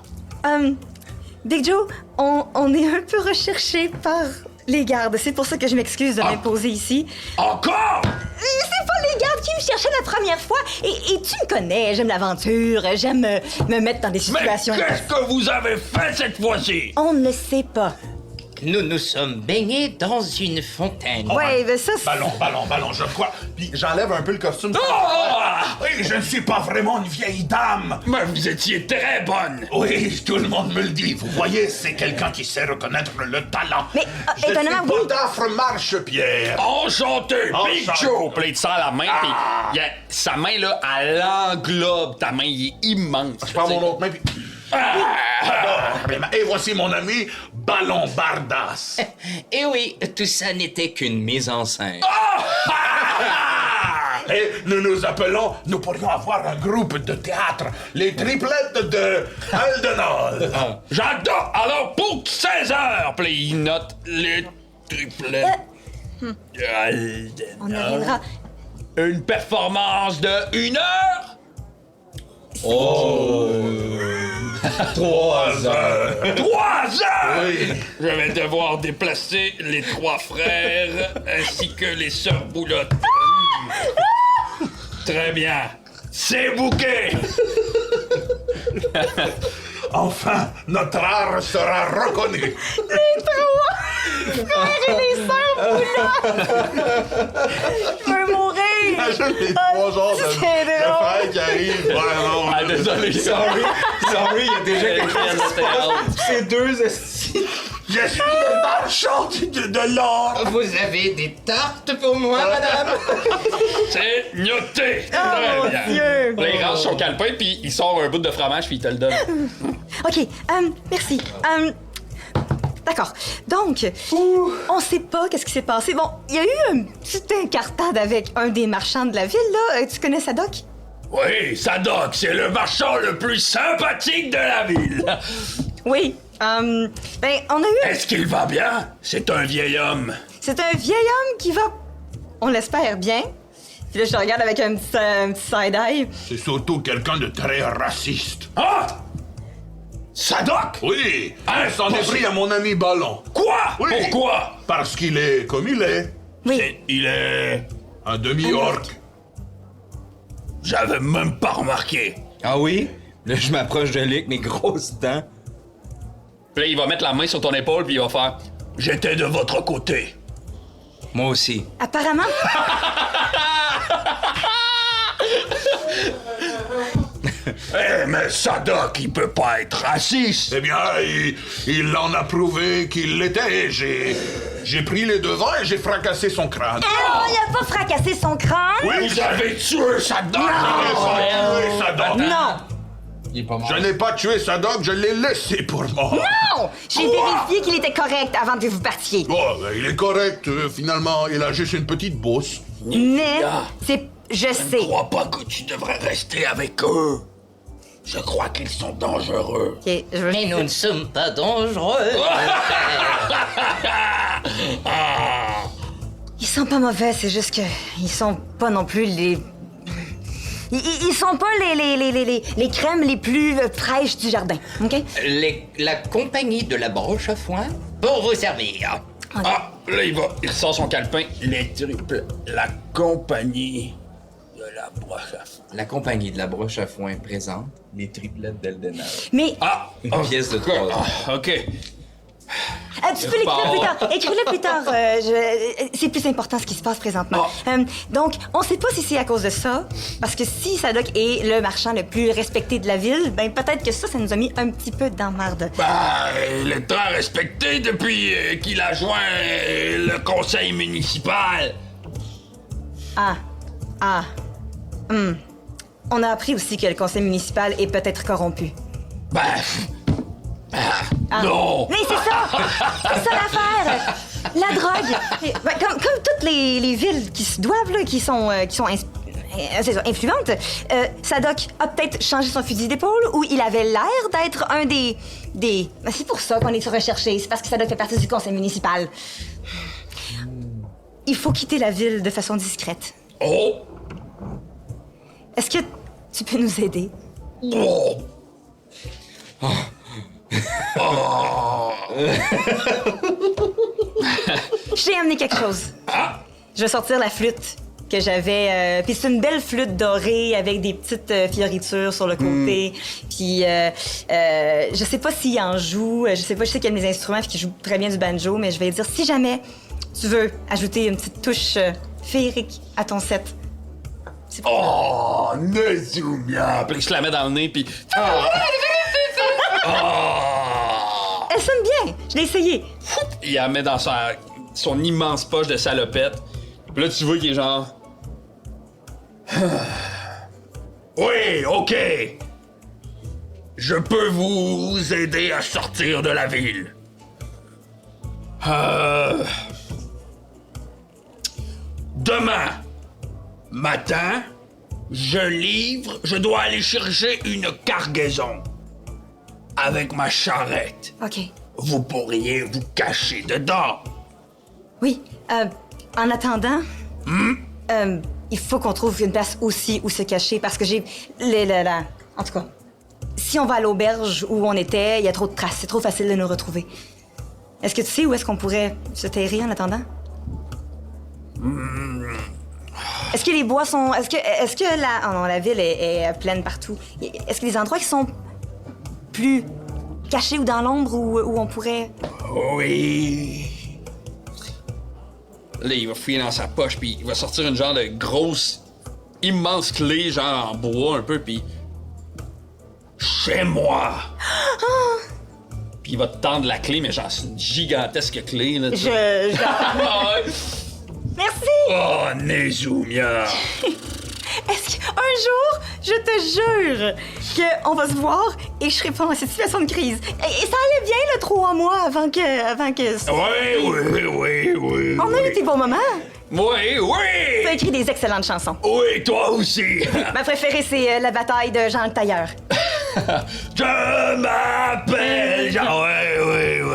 Big Joe, on est un peu recherché par les gardes. C'est pour ça que je m'excuse de m'imposer ici. Encore? C'est pas les gardes qui me cherchaient la première fois. Et tu me connais, j'aime l'aventure, j'aime me mettre dans des Mais situations... qu'est-ce que vous avez fait cette fois-ci? On ne sait pas. Nous nous sommes baignés dans une fontaine. Ouais, mais ça, c'est... Ballon, je crois. Puis j'enlève un peu le costume. Oui, je ne suis pas vraiment une vieille dame. Mais vous étiez très bonne. Oui, tout le monde me le dit. Vous voyez, c'est quelqu'un qui sait reconnaître le talent. Mais, étonnamment, oui. Potaffre Marche-Pierre. Enchanté, Big Enchanté. Joe! Puis il te sert la main, puis sa main, là, elle englobe ta main. Il est immense. Je prends mon autre main, puis... Et voici mon ami Ballon Bardas. Et oui, tout ça n'était qu'une mise en scène. Et nous pourrions avoir un groupe de théâtre, les triplettes de Aldenol. J'adore! Alors, pour 16 heures! Puis il note les triplettes. On y reviendra. Une performance de 1 heure? 3 heures. 3 heures! Oui. Je vais devoir déplacer les 3 frères ainsi que les sœurs boulottes. Très bien. C'est bouquet! Enfin, notre art sera reconnu. Les sœurs Je veux mourir! Imagine les 3 genres de c'est drôle. frères qui arrivent. Ouais, non. Ah, désolé. Sorry, il y a déjà quelque chose. C'est 2 estis. Je suis le marchand de l'or. Vous avez des tartes pour moi, madame? C'est noté! mon Très bien. Dieu. Là, il range son calepin, puis il sort un bout de fromage, puis il te le donne. OK, merci. D'accord. Donc, on sait pas qu'est-ce qui s'est passé. Bon, il y a eu une petite incartade avec un des marchands de la ville, là. Tu connais Sadoc? Oui, Sadoc, c'est le marchand le plus sympathique de la ville. Oui. Ben, on a eu... Est-ce qu'il va bien? C'est un vieil homme. C'est un vieil homme qui va... On l'espère bien. Puis là, je te regarde avec un petit side-eye. C'est surtout quelqu'un de très raciste. Ah! Sadoc? Oui, Hein, il s'en est pris à mon ami Ballon. Quoi? Oui. Pourquoi? Parce qu'il est comme il est, Oui. Il est... un demi-orc. J'avais même pas remarqué. Ah oui? Là, je m'approche de lui avec mes grosses dents. Puis là, il va mettre la main sur ton épaule, puis il va faire... J'étais de votre côté. Moi aussi. Apparemment... Eh, mais Sadoc, il peut pas être raciste. Eh bien, il en a prouvé qu'il l'était. J'ai pris les devants et j'ai fracassé son crâne. Oh, il a pas fracassé son crâne! Oui, Vous avez tué Sadoc! j'ai tué Sadoc. Non! Il est pas mort. Je n'ai pas tué Sadoc, je l'ai laissé pour mort. Non! J'ai vérifié qu'il était correct avant que vous partiez. Bon, ben, il est correct, finalement. Il a juste une petite bosse. Mais, c'est... Je Je sais. crois pas que tu devrais rester avec eux. Je crois qu'ils sont dangereux. OK, je veux... Mais nous ne sommes pas dangereux. Ils sont pas mauvais, c'est juste que... Ils sont pas non plus les... Ils sont pas les crèmes les plus fraîches du jardin, OK? La compagnie de la broche à foin pour vous servir. Ah, là, il sort son calepin. Les triples. La compagnie de la broche à foin. La compagnie de la broche à foin présente les triplettes d'Eldenal. Mais Une pièce de 3 ans. OK. tu peux l'écrire plus tard. Écris-le plus tard. C'est plus important ce qui se passe présentement. Donc, on sait pas si c'est à cause de ça, parce que si Sadok est le marchand le plus respecté de la ville, ben peut-être que ça nous a mis un petit peu dans marde. Il est très respecté depuis qu'il a joint le conseil municipal. On a appris aussi que le conseil municipal est peut-être corrompu. Non! Mais c'est ça! C'est ça l'affaire! La drogue! Comme toutes les villes qui se doivent, là, qui sont influentes, Sadok a peut-être changé son fusil d'épaule ou il avait l'air d'être un des... C'est pour ça qu'on est recherché. C'est parce que Sadok fait partie du conseil municipal. Il faut quitter la ville de façon discrète. Oh! Est-ce que tu peux nous aider? Oh! Je t'ai amené quelque chose. Je vais sortir la flûte que j'avais. Puis c'est une belle flûte dorée avec des petites fioritures sur le côté. Puis je sais pas s'il en joue. Je sais qu'il y a mes instruments puis qu'il joue très bien du banjo, mais je vais lui dire si jamais tu veux ajouter une petite touche féerique à ton set. Oh, Nezumia! Puis je la mets dans le nez, puis... Elle sonne bien! Je l'ai essayé. Il la met dans son immense poche de salopette. Puis là, tu vois qu'il est genre... Oui, OK! Je peux vous aider à sortir de la ville. Demain matin, je dois aller chercher une cargaison avec ma charrette. OK. Vous pourriez vous cacher dedans. Oui. En attendant, il faut qu'on trouve une place aussi où se cacher parce que j'ai... En tout cas, si on va à l'auberge où on était, il y a trop de traces. C'est trop facile de nous retrouver. Est-ce que tu sais où est-ce qu'on pourrait se terrer en attendant? Est-ce que les bois sont... Est-ce que la... Oh non, la ville est pleine partout. Est-ce que les endroits qui sont plus cachés ou dans l'ombre où on pourrait... Oui. Là, il va fouiller dans sa poche, puis il va sortir une genre de grosse, immense clé, genre en bois un peu, puis... Chez moi! Puis il va te tendre la clé, mais genre c'est une gigantesque clé, là. Merci! Oh, Nezumia! Est-ce qu'un jour, je te jure qu'on va se voir et je serai pas dans cette situation de crise? Et ça allait bien, le 3 mois avant que... Oui. On a eu des bons moments. Oui! Tu as écrit des excellentes chansons. Oui, toi aussi! Ma préférée, c'est La bataille de Jean le Tailleur. Je m'appelle Jean... Oui.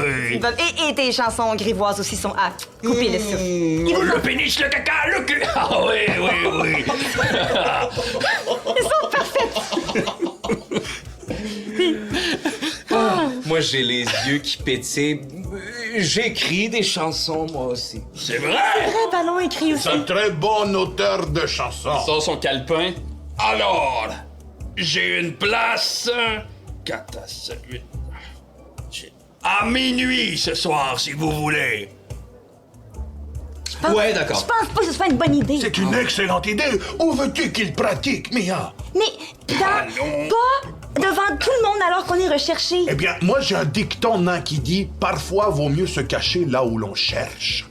Et tes chansons grivoises aussi sont à couper le souffle. Le péniche, le caca, le cul! Ah oui! Ils sont parfaites! Moi, j'ai les yeux qui pétillent. J'écris des chansons, moi aussi. C'est vrai? C'est vrai, Ballon écrit aussi. C'est un très bon auteur de chansons. Il sort son calepin. Alors, j'ai une place... 4 à 7, 8... À minuit ce soir, si vous voulez. Ouais, d'accord. Je pense pas que ce soit une bonne idée. C'est une excellente idée. Où veux-tu qu'il pratique, Mia? Mais Allons. pas devant tout le monde alors qu'on est recherché. Eh bien, moi, j'ai un dicton nain qui dit « Parfois, vaut mieux se cacher là où l'on cherche. »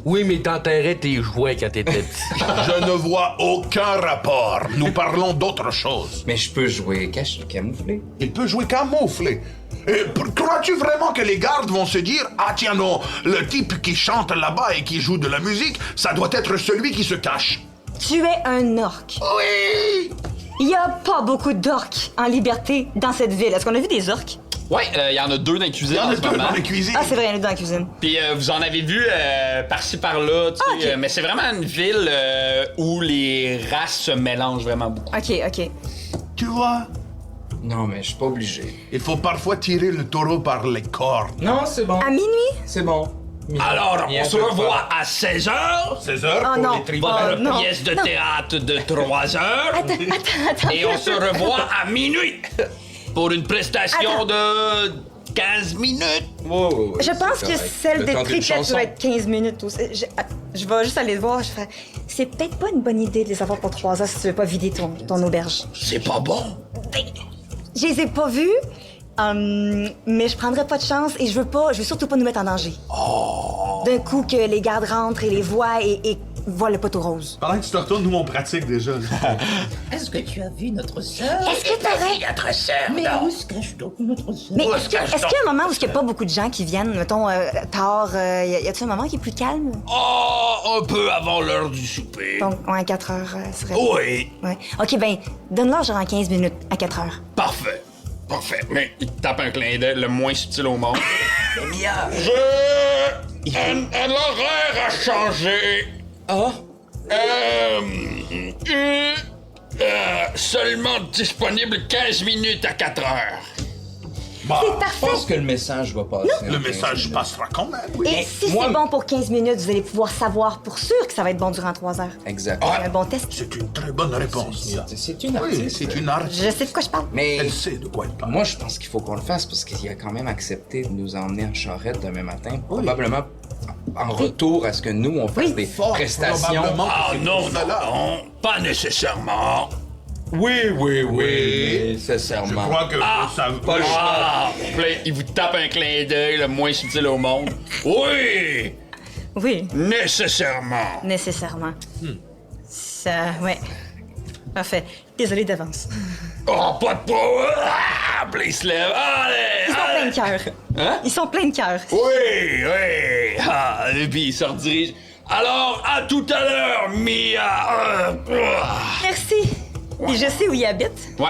Oui, mais t'enterrais tes jouets quand t'étais petit. Je ne vois aucun rapport. Nous parlons d'autre chose. Mais je peux jouer camouflé. Il peut jouer camouflé. Crois-tu vraiment que les gardes vont se dire « Ah tiens non, le type qui chante là-bas et qui joue de la musique, ça doit être celui qui se cache. » Tu es un orc. Oui! Il y a pas beaucoup d'orques en liberté dans cette ville. Est-ce qu'on a vu des orques? Ouais, il y en a 2 dans la cuisine Il y en en a ce 2 moment. dans les cuisines. Ah, c'est vrai, il y en a deux dans la cuisine. Puis vous en avez vu par-ci par-là, tu sais. Ok. Mais c'est vraiment une ville où les races se mélangent vraiment beaucoup. OK. Tu vois, Non, mais je suis pas obligé. il faut parfois tirer le taureau par les cornes. Non, c'est bon. À minuit? C'est bon. Alors, on se revoit à 16h. 16 heures Oh pour non. les tribus. Votre non, pièce de non. théâtre de 3 heures. Attends. Et on se revoit à minuit pour une prestation de 15 minutes. Je pense que celle des triplettes doit être 15 minutes aussi. Je vais juste aller le voir. Je ferai... C'est peut-être pas une bonne idée de les avoir pour 3 heures si tu veux pas vider ton auberge. C'est pas bon. Je les ai pas vus, mais je prendrais pas de chance et je veux surtout pas nous mettre en danger. D'un coup que les gardes rentrent et les voient et voient le poteau rose. Pendant que tu te retournes, nous on pratique déjà. Est-ce que tu as vu notre sœur? Est-ce que t'aurais... Notre sœur, mais où se cache donc notre sœur? Mais est-ce qu'il y a un moment où il n'y a pas beaucoup de gens qui viennent, mettons, tard, y a-t-il un moment qui est plus calme? Oh, un peu avant l'heure du souper. Donc, ouais, 4 heures serait... Oui, Ouais. OK, ben, donne-leur genre en 15 minutes, à 4 heures. parfait. Parfait. Mais il te tape un clin d'œil le moins subtil au monde. Mia, L'horaire a changé. Ah? Seulement disponible 15 minutes à 4 heures. Bah, Je pense que le message va passer. le message passera quand même, oui. Et si moi- c'est bon pour 15 minutes, vous allez pouvoir savoir pour sûr que ça va être bon durant 3 heures. Exact. Un bon test. C'est une très bonne réponse, Mia. C'est une Oui, artiste. c'est une artiste. Je sais de quoi je parle. Mais Elle sait de quoi elle parle. moi, je pense qu'il faut qu'on le fasse parce qu'il a quand même accepté de nous emmener en charrette demain matin. Probablement en retour à ce que nous, on fasse Oui. des Fort prestations. probablement que Ah c'est non, pour cela. non, pas nécessairement. Oui, Je nécessairement. crois que ça... Il vous tape un clin d'œil le moins subtil au monde. Oui, Oui, nécessairement. nécessairement. Ça, ouais. Parfait. Désolé d'avance. Oh, pas de problème. Puis il se lève. Ils sont pleins Allez. de cœur. Hein? Ils sont pleins de cœur. Oui. Ah, et puis il se redirige. Alors, à tout à l'heure, Mia. Merci. Et je sais où ils habitent. Ouais.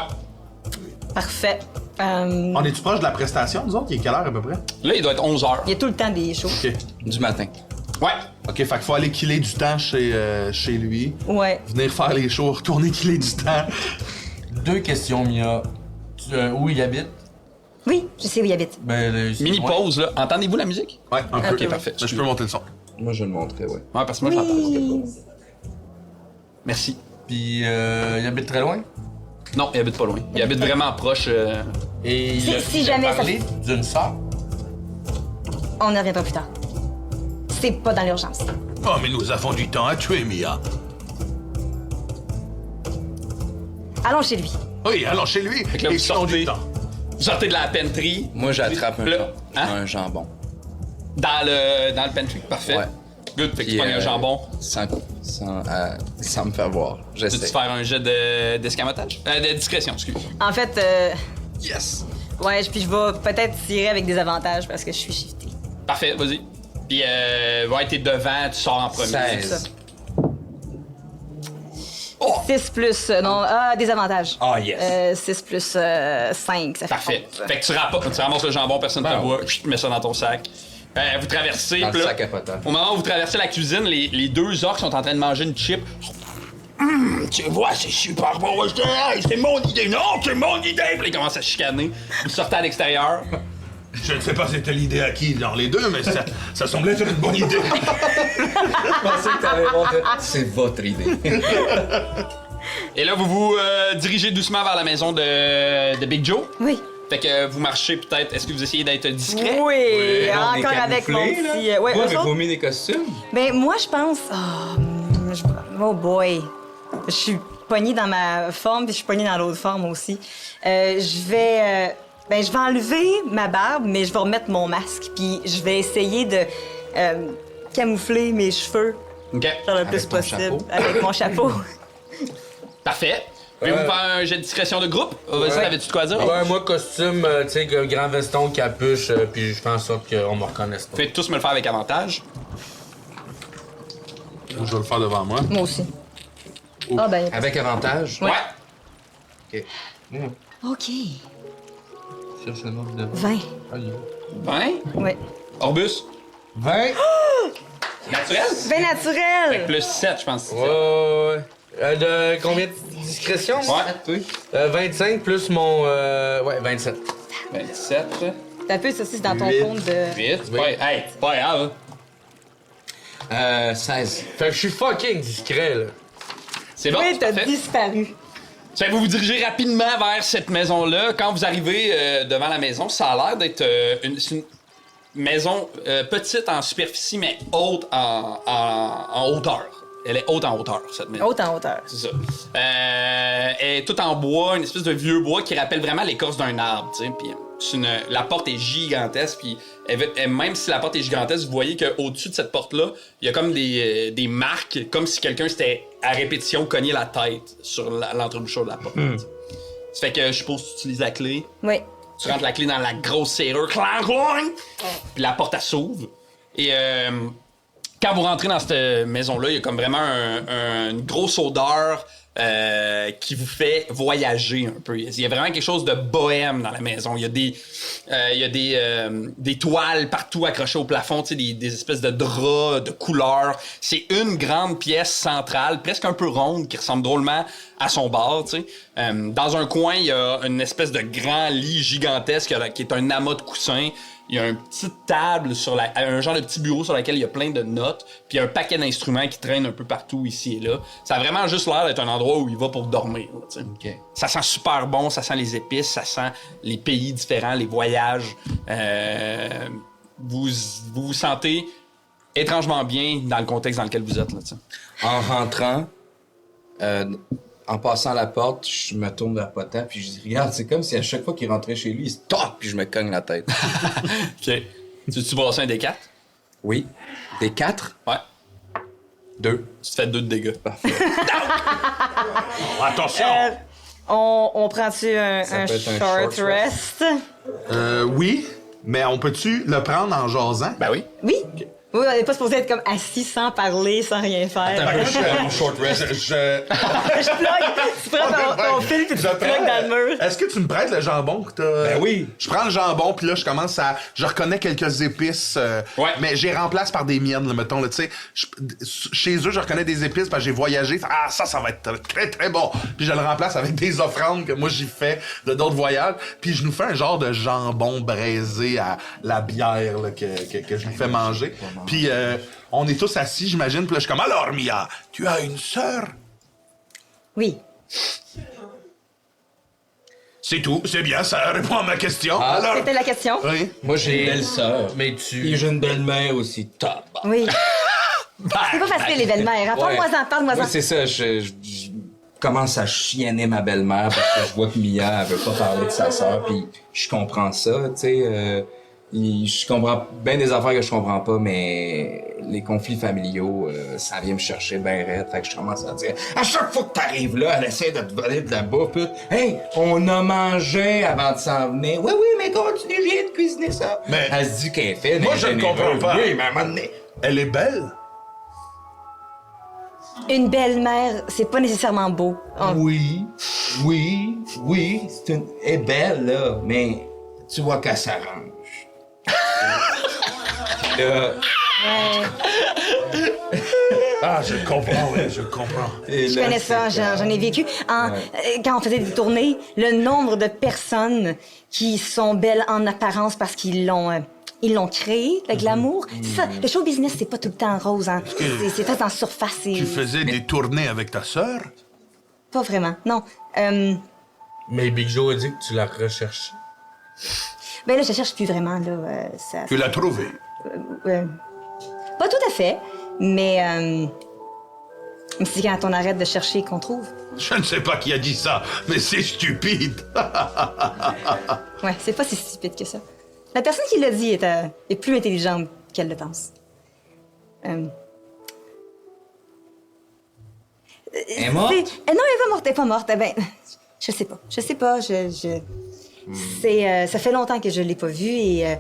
Parfait. On est-tu proche de la prestation, nous autres? Il est quelle heure à peu près? Là, il doit être 11h. Il y a tout le temps des shows. OK. Du matin. Ouais. OK, fait qu'il faut aller killer du temps chez lui. Ouais. Venir faire les shows, retourner killer du temps. 2 questions, Mia. Où il habite? Oui, je sais où ils habitent. Ben, Mini pause, là. Entendez-vous la musique? Ouais, un peu. Ok, parfait. Mais je peux monter le son. Moi, je le montrais, ouais. Ouais, parce que moi, j'entends. Merci. Puis, il habite très loin? Non, il habite pas loin. Il habite vraiment proche. Et Si jamais ça- parlé d'une sœur? On en reviendra plus tard. C'est pas dans l'urgence. Oh, mais nous avons du temps à tuer, Mia. Allons chez lui. Oui, allons chez lui. Fait que là, et vous tuons du sortez. temps. Vous sortez de la pantry. Moi, j'attrape Là, hein? un jambon. Dans le pantry. Parfait. Ouais. Good. Fait que tu Puis, pognes un jambon. Sans me faire voir. Peux-tu J'essaie. faire un jet d'escamotage? De discrétion, excuse. En fait, Yes! ouais, puis je vais peut-être tirer avec des avantages parce que je suis shiftée. Parfait, vas-y. Puis, ouais, t'es devant, tu sors en premier. 16. 6 plus. Non, des avantages. Ah, yes. 6 plus 5, ça fait Parfait. 11. Fait que tu ramasses le jambon, personne ne te voit, tu mets ça dans ton sac. Vous traversez, Dans puis le là, sac à potable. au moment où vous traversez la cuisine, les 2 orques sont en train de manger une chip. Tu vois, c'est super bon. Je dis, hey, c'est mon idée. Non, c'est mon idée. Puis ils commencent à chicaner. Vous sortez à l'extérieur. Je ne sais pas c'était l'idée à qui dans les deux, mais ça semblait être une bonne idée. Je pensais que t'avais montré. C'est votre idée. Et là, vous vous dirigez doucement vers la maison de Big Joe. Oui. Fait que vous marchez peut-être. Est-ce que vous essayez d'être discret? Oui, Là, on est encore avec mon camouflés, là. petit. Ouais, Vous eux avez autres- mis des costumes? Ben, moi, je pense. Oh boy. Je suis pognée dans ma forme, puis je suis pognée dans l'autre forme aussi. Je vais enlever ma barbe, mais je vais remettre mon masque, puis je vais essayer de camoufler mes cheveux OK. genre le Avec plus ton possible chapeau. avec mon chapeau. Parfait. Pouvez-vous faire un jet de discrétion de groupe? Vas-y, t'avais-tu de quoi dire? Ouais, moi, costume, tu sais, grand veston, capuche, puis je fais en sorte qu'on me reconnaisse pas. Faites tous me le faire avec avantage. Je vais le faire devant moi. Moi aussi. Ah ben. Avec avantage? Ouais. OK. OK. Cherche le nombre de... 20. 20. Ouais. Orbus. 20? Naturel? 20 Fait que naturel! plus 7, je pense. Ouais. De combien de discrétion? Ouais. 25 plus mon... ouais, 27. 27. T'as peu, ça aussi, c'est dans ton 8. compte de. 8. Ouais, hey, pas grave. 16. Fait que je suis fucking discret, là. C'est bon, Oui, c'est t'as parfait. disparu. Fait que vous vous dirigez rapidement vers cette maison-là. Quand vous arrivez devant la maison, ça a l'air d'être c'est une maison petite en superficie, mais haute en hauteur. Elle est haute en hauteur, cette maison. Haute en hauteur. C'est ça. Elle est toute en bois, une espèce de vieux bois qui rappelle vraiment l'écorce d'un arbre, tu sais. Puis la porte est gigantesque, puis même si la porte est gigantesque, vous voyez qu'au-dessus de cette porte-là, il y a comme des marques, comme si quelqu'un s'était à répétition cogné la tête sur l'entrebouchure de la porte. Ça fait que je suppose que tu utilises la clé. Oui. Tu rentres la clé dans la grosse serrure, clang, clang, puis la porte elle s'ouvre. Et quand vous rentrez dans cette maison-là, il y a comme vraiment une grosse odeur qui vous fait voyager un peu. Il y a vraiment quelque chose de bohème dans la maison. Il y a des toiles partout accrochées au plafond, tu sais, des espèces de draps de couleurs. C'est une grande pièce centrale, presque un peu ronde, qui ressemble drôlement à son bar, tu sais. Dans un coin, il y a une espèce de grand lit gigantesque qui est un amas de coussins. Il y a une petite table, un genre de petit bureau sur lequel il y a plein de notes, puis un paquet d'instruments qui traînent un peu partout ici et là. Ça a vraiment juste l'air d'être un endroit où il va pour dormir. Là, okay. Ça sent super bon, ça sent les épices, ça sent les pays différents, les voyages. Vous vous sentez étrangement bien dans le contexte dans lequel vous êtes. Là, en rentrant, en passant la porte, je me tourne vers Potin puis je dis regarde, c'est comme si à chaque fois qu'il rentrait chez lui, il se toque puis je me cogne la tête. OK. Tu brasses un D4? Oui. D4? Ouais. 2. Tu te fais 2 de dégâts. Parfait. Attention! On prend-tu un short rest? Oui, mais on peut-tu le prendre en jasant? Ben oui. Oui. Okay. Oui, on n'est pas supposé être comme assis sans parler, sans rien faire. Attends, je fais mon short rest. Je plug. Tu prends ton fil puis tu te plugues dans le mur. Est-ce que tu me prêtes le jambon que t'as? Ben oui. Je prends le jambon puis là je commence à... Je reconnais quelques épices, ouais. Mais j'ai remplace par des miennes, là, mettons. Tu sais, chez eux, je reconnais des épices parce que j'ai voyagé. Ah, ça va être très, très bon. Puis je le remplace avec des offrandes que moi j'ai fait de d'autres voyages. Puis je nous fais un genre de jambon braisé à la bière là, que je nous fais manger. Puis on est tous assis, j'imagine. Puis là, je suis comme, alors, Mia, tu as une sœur? Oui. C'est tout, c'est bien, ça répond à ma question. Ah, alors... C'était la question? Oui. Moi, j'ai une belle-sœur. Mais Et j'ai une belle-mère aussi. Top. Oui. C'est pas facile, les belles-mères. Parle-moi-en, parle-moi-en. Oui, c'est ça. Je commence à chienner ma belle-mère parce que je vois que Mia, elle veut pas parler de sa sœur. Puis je comprends ça, tu sais. Je comprends bien des affaires que je comprends pas, mais les conflits familiaux, ça vient me chercher ben raide. Fait que je commence à dire, à chaque fois que t'arrives là, elle essaie de te voler de la bouffe. Hey, on a mangé avant de s'en venir. Oui, mais continue, je viens de cuisiner ça. Mais elle se dit qu'elle est fine. Moi, je ne comprends pas. Oui, mais à un moment donné... Elle est belle? Une belle-mère, c'est pas nécessairement beau. Oui, elle est belle, là, mais tu vois qu'elle s'arrange. Ah, je comprends, oui, je comprends. Je connais ça, j'en ai vécu. Quand on faisait des tournées, le nombre de personnes qui sont belles en apparence parce qu'ils l'ont créé, le glamour. C'est ça, le show business, c'est pas tout le temps rose, hein. C'est fait en surface. Tu faisais des tournées avec ta sœur? Pas vraiment, non. Mais Big Joe a dit que tu la recherches. Ben là, je cherche plus vraiment, là. Tu l'as trouvée? Pas tout à fait, mais c'est quand on arrête de chercher qu'on trouve. Je ne sais pas qui a dit ça, mais c'est stupide. Ouais, c'est pas si stupide que ça. La personne qui l'a dit est plus intelligente qu'elle le pense. Elle est morte? Non, elle est pas morte. Ben, je sais pas. Ça fait longtemps que je l'ai pas vue et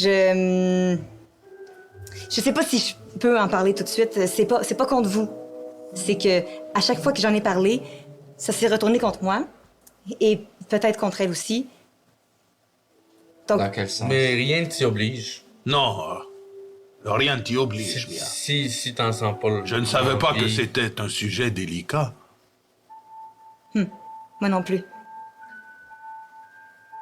je sais pas si je peux en parler tout de suite. C'est pas contre vous. C'est que à chaque fois que j'en ai parlé, ça s'est retourné contre moi et peut-être contre elle aussi. Donc, dans quel sens? Mais rien ne t'y oblige. Non, rien ne t'y oblige, Mia. Si t'en sens pas le... Je ne savais pas que c'était un sujet délicat. Moi non plus.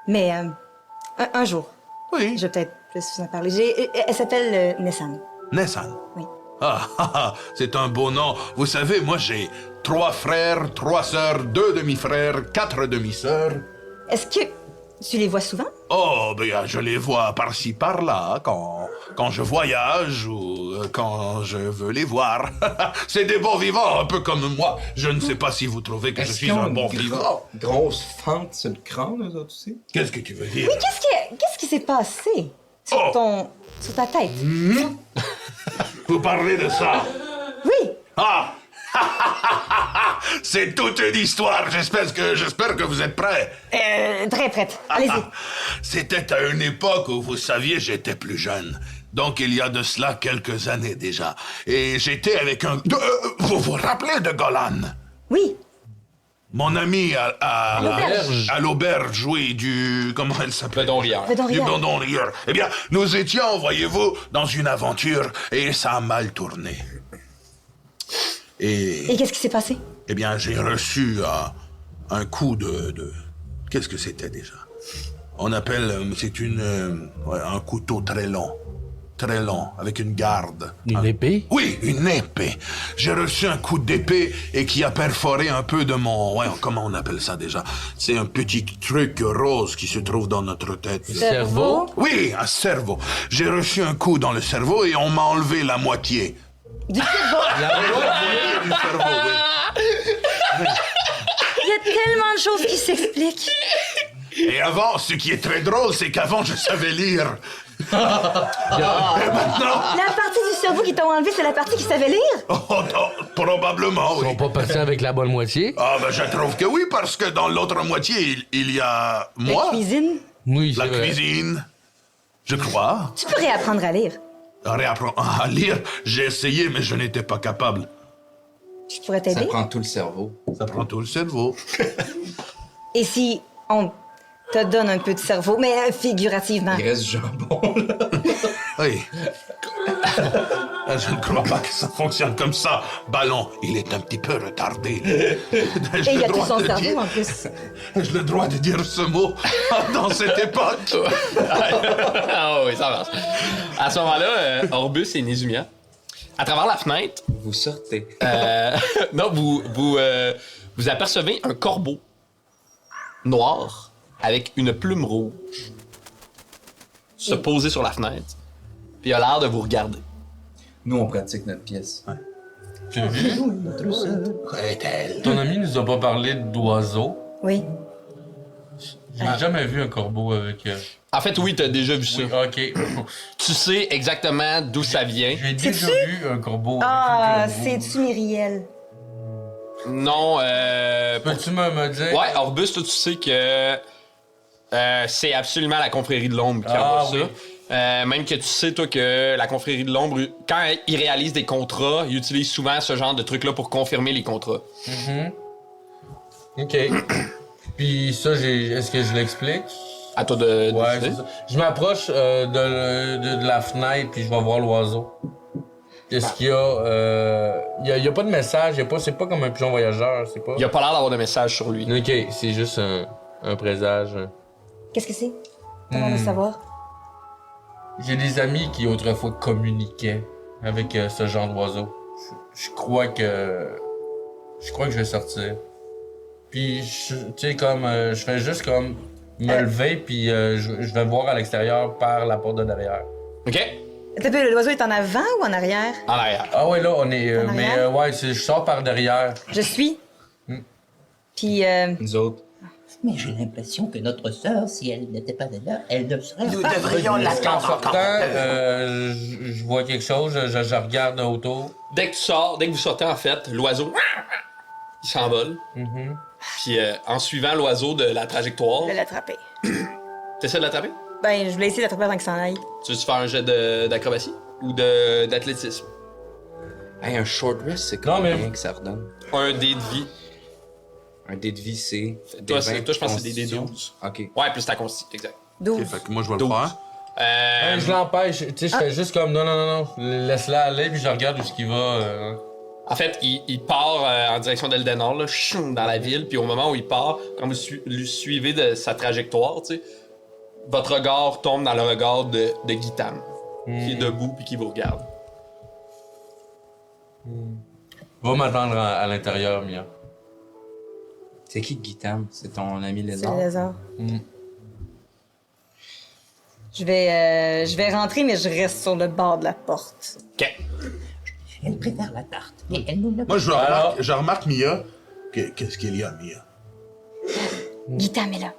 Mais un jour, Oui. Je vais peut-être plus vous en parler. Elle s'appelle Nessan. Nessan. Oui. C'est un beau nom. Vous savez, moi, j'ai 3 frères, 3 sœurs, 2 demi-frères, 4 demi-sœurs. Est-ce que tu les vois souvent? Oh, ben, je les vois par-ci, par-là, quand je voyage ou quand je veux les voir. C'est des bons vivants, un peu comme moi. Je ne sais pas si vous trouvez que je suis un bon vivant. Grosse fente sur le crâne, eux autres aussi? Qu'est-ce que tu veux dire? Oui, qu'est-ce qui s'est passé sur sur ta tête? Vous parlez de ça? Oui. Ah! C'est toute une histoire. J'espère que vous êtes prêts. Très prête. Allez-y. C'était à une époque où, vous saviez, j'étais plus jeune. Donc, il y a de cela quelques années déjà. Et j'étais avec un... vous vous rappelez de Golan? Oui. Mon ami à l'auberge. À l'auberge, oui, du... Comment elle s'appelle? Bedon-Rieur. Du Bedon-Rieur. Eh bien, nous étions, voyez-vous, dans une aventure et ça a mal tourné. Et qu'est-ce qui s'est passé? Eh bien, j'ai reçu un coup de... Qu'est-ce que c'était déjà? On appelle... C'est un couteau très long, avec une garde. Une épée? Oui, une épée. J'ai reçu un coup d'épée et qui a perforé un peu de mon... comment on appelle ça déjà? C'est un petit truc rose qui se trouve dans notre tête. Cerveau? Oui, un cerveau. J'ai reçu un coup dans le cerveau et on m'a enlevé la moitié. Du cerveau? La moitié du cerveau, oui. Il y a tellement de choses qui s'expliquent. Et avant, ce qui est très drôle, c'est qu'avant, je savais lire. Et maintenant... La partie du cerveau qui t'a enlevé, c'est la partie qui savait lire? Probablement, oui. Ils sont pas partis avec la bonne moitié? Ah, ben, je trouve que oui, parce que dans l'autre moitié, il y a moi. La cuisine? Oui, La c'est vrai. cuisine. Je crois. Tu peux réapprendre à lire. Réapprendre à lire, j'ai essayé, mais je n'étais pas capable. Je pourrais Ça t'aider. prend tout le cerveau. Ça prend tout le cerveau. Et si on te donne un peu de cerveau, mais figurativement? Il reste du jambon, là. Oui. Je ne crois pas que ça fonctionne comme ça. Ballon, il est un petit peu retardé. Et il y a tout son cerveau, en plus. J'ai le droit de dire ce mot dans cette époque. Ah oui, ça marche. À ce moment-là, Orbus et Nézumia, à travers la fenêtre, Vous sortez. non, vous apercevez un corbeau noir avec une plume rouge se poser sur la fenêtre, puis il a l'air de vous regarder. Nous, on pratique notre pièce. Tu as vu? Ton ami nous a pas parlé d'oiseaux. Oui. J'ai jamais vu un corbeau avec... En fait, oui, t'as déjà vu ça. Oui, OK. Tu sais exactement d'où ça vient. J'ai déjà vu un corbeau Ah, avec un corbeau. c'est-tu Myriel? Non, Peux-tu me dire? Ouais, Orbus, toi, tu sais que c'est absolument la confrérie de l'ombre qui Ah, envoie ça. oui. Même que tu sais, toi, que la confrérie de l'ombre, quand ils réalisent des contrats, ils utilisent souvent ce genre de truc-là pour confirmer les contrats. OK. Puis ça, est-ce que je l'explique? À toi de Ouais, décider. c'est ça. Je m'approche de la fenêtre, puis je vais voir l'oiseau. Qu'est-ce qu'il y a? Il y a pas de message, c'est pas comme un pigeon voyageur, c'est pas... Il a pas l'air d'avoir de message sur lui. OK, c'est juste un présage. Qu'est-ce que c'est? Comment le savoir? J'ai des amis qui autrefois communiquaient avec ce genre d'oiseau. Je crois que je vais sortir. Puis, tu sais, comme, je fais juste comme me lever, puis je vais voir à l'extérieur par la porte de derrière. OK? L'oiseau est en avant ou en arrière? En arrière. Ah ouais, là, on est... En mais arrière? ouais, je sors par derrière. Je suis. Puis, Nous autres. Mais j'ai l'impression que notre sœur, si elle n'était pas là, elle ne serait Nous pas devrions revenue. En l'attendre sortant, encore un peu. je vois quelque chose, je regarde autour. Dès que vous sortez, en fait, l'oiseau, il s'envole. Puis en suivant l'oiseau de la trajectoire, je vais l'attraper. t'essaies de l'attraper? Ben, je voulais essayer d'attraper avant qu'il s'en aille. Tu veux-tu faire un jet d'acrobatie ou d'athlétisme? Hey, un short rest, c'est Non, mais- combien que ça redonne? Un dé de vie. Un dé de vie, c'est... Toi, des 20 je pense que c'est des dés constitution. 12. OK. Ouais, plus ta consti, exact. 12. Ok, fait que moi, je vais le 12. faire. Je l'empêche, tu sais, je fais juste comme non, laisse-la aller, puis je regarde où ce qu'il va. En fait, il part en direction d'Eldenor, là, choum, dans la ville, puis au moment où il part, quand vous lui suivez de sa trajectoire, tu sais, votre regard tombe dans le regard de Guitam, qui est debout puis qui vous regarde. Va m'attendre à l'intérieur, Mia. C'est qui Guitam? C'est ton ami C'est lézard? le lézard. Je vais rentrer, mais je reste sur le bord de la porte. OK. Elle préfère la tarte, mais elle nous l'a Moi, je remarque Mia. Qu'est-ce qu'il y a, Mia? Guitam est là,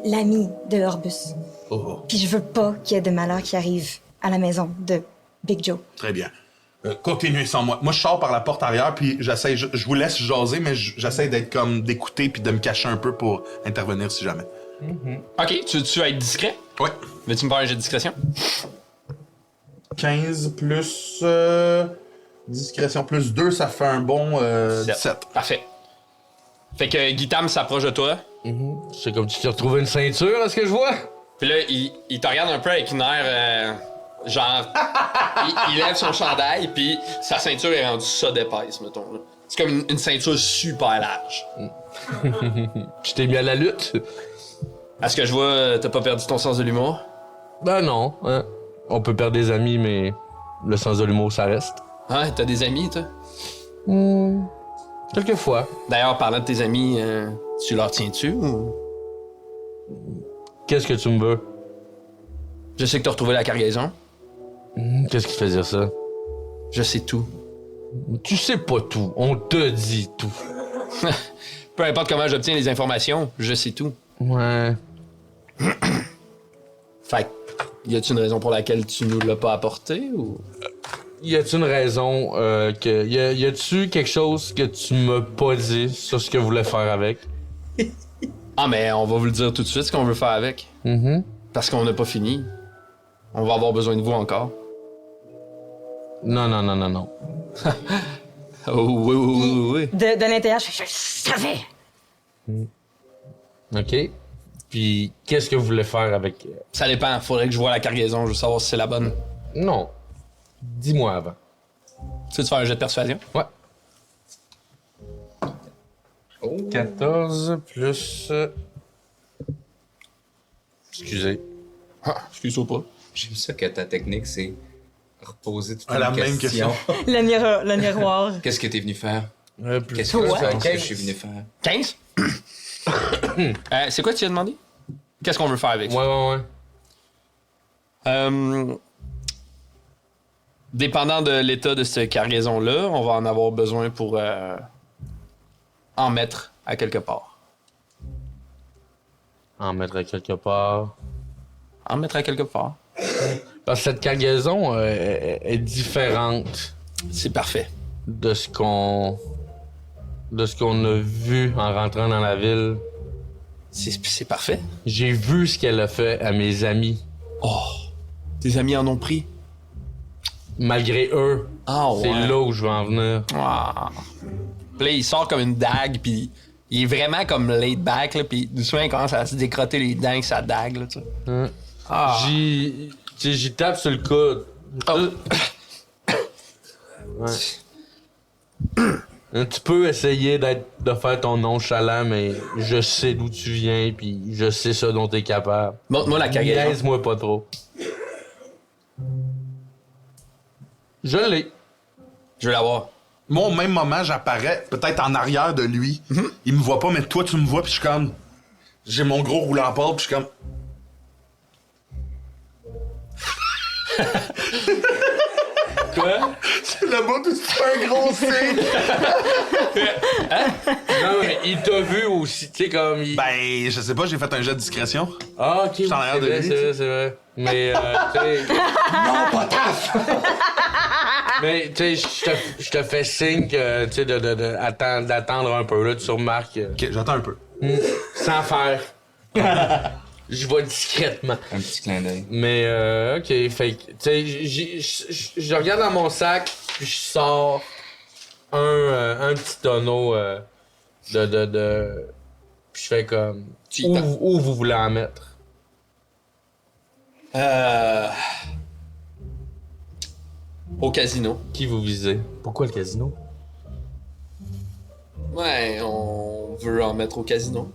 l'ami de Orbus. Oh, Puis je veux pas qu'il y ait de malheur qui arrive à la maison de Big Joe. très bien. Continuez sans moi. Moi, je sors par la porte arrière, puis j'essaie, je vous laisse jaser, mais j'essaie d'être comme d'écouter puis de me cacher un peu pour intervenir si jamais. OK, tu veux être discret? Ouais. Veux-tu me faire un jet de discrétion? 15 plus discrétion plus 2, ça fait un bon 17. Parfait. Fait que Guitam s'approche de toi. C'est comme tu t'es retrouvé une ceinture, à ce que je vois. Puis là, il te regarde un peu avec une air... genre... il lève son chandail, puis sa ceinture est rendue ça d'épaisse, mettons. Là. C'est comme une ceinture super large. Tu t'es mis à la lutte? À ce que je vois, t'as pas perdu ton sens de l'humour? Ben non. Hein. On peut perdre des amis, mais le sens de l'humour, ça reste. Ouais, t'as des amis, toi? Quelquefois. D'ailleurs, parlant de tes amis, tu leur tiens-tu ou... Qu'est-ce que tu me veux? Je sais que t'as retrouvé la cargaison. Qu'est-ce qui fait dire ça? Je sais tout. Tu sais pas tout. On te dit tout. Peu importe comment j'obtiens les informations, je sais tout. Ouais. Fait que, y a-t-il une raison pour laquelle tu nous l'as pas apporté ou... Y a-tu une raison que... Y a-tu quelque chose que tu m'as pas dit sur ce que vous voulez faire avec? Ah, mais on va vous le dire tout de suite ce qu'on veut faire avec. Parce qu'on n'a pas fini. On va avoir besoin de vous encore. Non. Oh, oui. De l'intérieur, je savais. OK. Puis, qu'est-ce que vous voulez faire avec... Ça dépend. Faudrait que je vois la cargaison. Je veux savoir si c'est la bonne. Non. Dis-moi avant. Tu veux te faire un jet de persuasion? Ouais. 14 plus... Excusez. Ah, excuse-moi pas. J'aime ça que ta technique, c'est reposer toutes la les même questions. Le miroir. Qu'est-ce que t'es venu faire? Plus Qu'est-ce que tu penses que je suis venu faire? 15? C'est quoi que tu as demandé? Qu'est-ce qu'on veut faire avec ça? Ouais. Dépendant de l'état de cette cargaison-là, on va en avoir besoin pour en mettre à quelque part. En mettre à quelque part. En mettre à quelque part. Parce que cette cargaison est différente C'est parfait. de ce qu'on a vu en rentrant dans la ville. C'est parfait. J'ai vu ce qu'elle a fait à mes amis. Oh, tes amis en ont pris. Malgré eux, Ah c'est ouais. là où je veux en venir. Ah. Puis là, il sort comme une dague, puis il est vraiment comme laid back, là, puis doucement, il commence à se décrotter les dents avec sa dague, là, tu sais. Ah. J'y tape sur le coude. Ouais. Tu peux essayer de faire ton nonchalant, mais je sais d'où tu viens, puis je sais ce dont t'es capable. Montre-moi la cargaison. Laisse-moi pas trop. Je l'ai. Je veux la voir. Moi, au même moment, j'apparais peut-être en arrière de lui. Il me voit pas, mais toi, tu me vois, puis je suis comme... J'ai mon gros roulant à pâte, puis je suis comme... Quoi? C'est le bout où tu fais un gros signe! Non, mais il t'a vu aussi, tu sais, comme... Ben, je sais pas, j'ai fait un jet de discrétion. Ah, ok, suis en arrière de lui. c'est vrai. Mais, tu sais... Non, pas taf! Mais, tu sais, je te fais signe que, tu sais, d'attendre un peu, là, tu remarques... Ok, j'attends un peu. Sans faire. Je vais discrètement. Un petit clin d'œil. Mais, ok, fait que, tu sais, je regarde dans mon sac, puis je sors un petit tonneau de... Puis je fais comme... Où vous voulez en mettre? Au casino. Qui vous visez? Pourquoi le casino? Ouais, on veut en mettre au casino.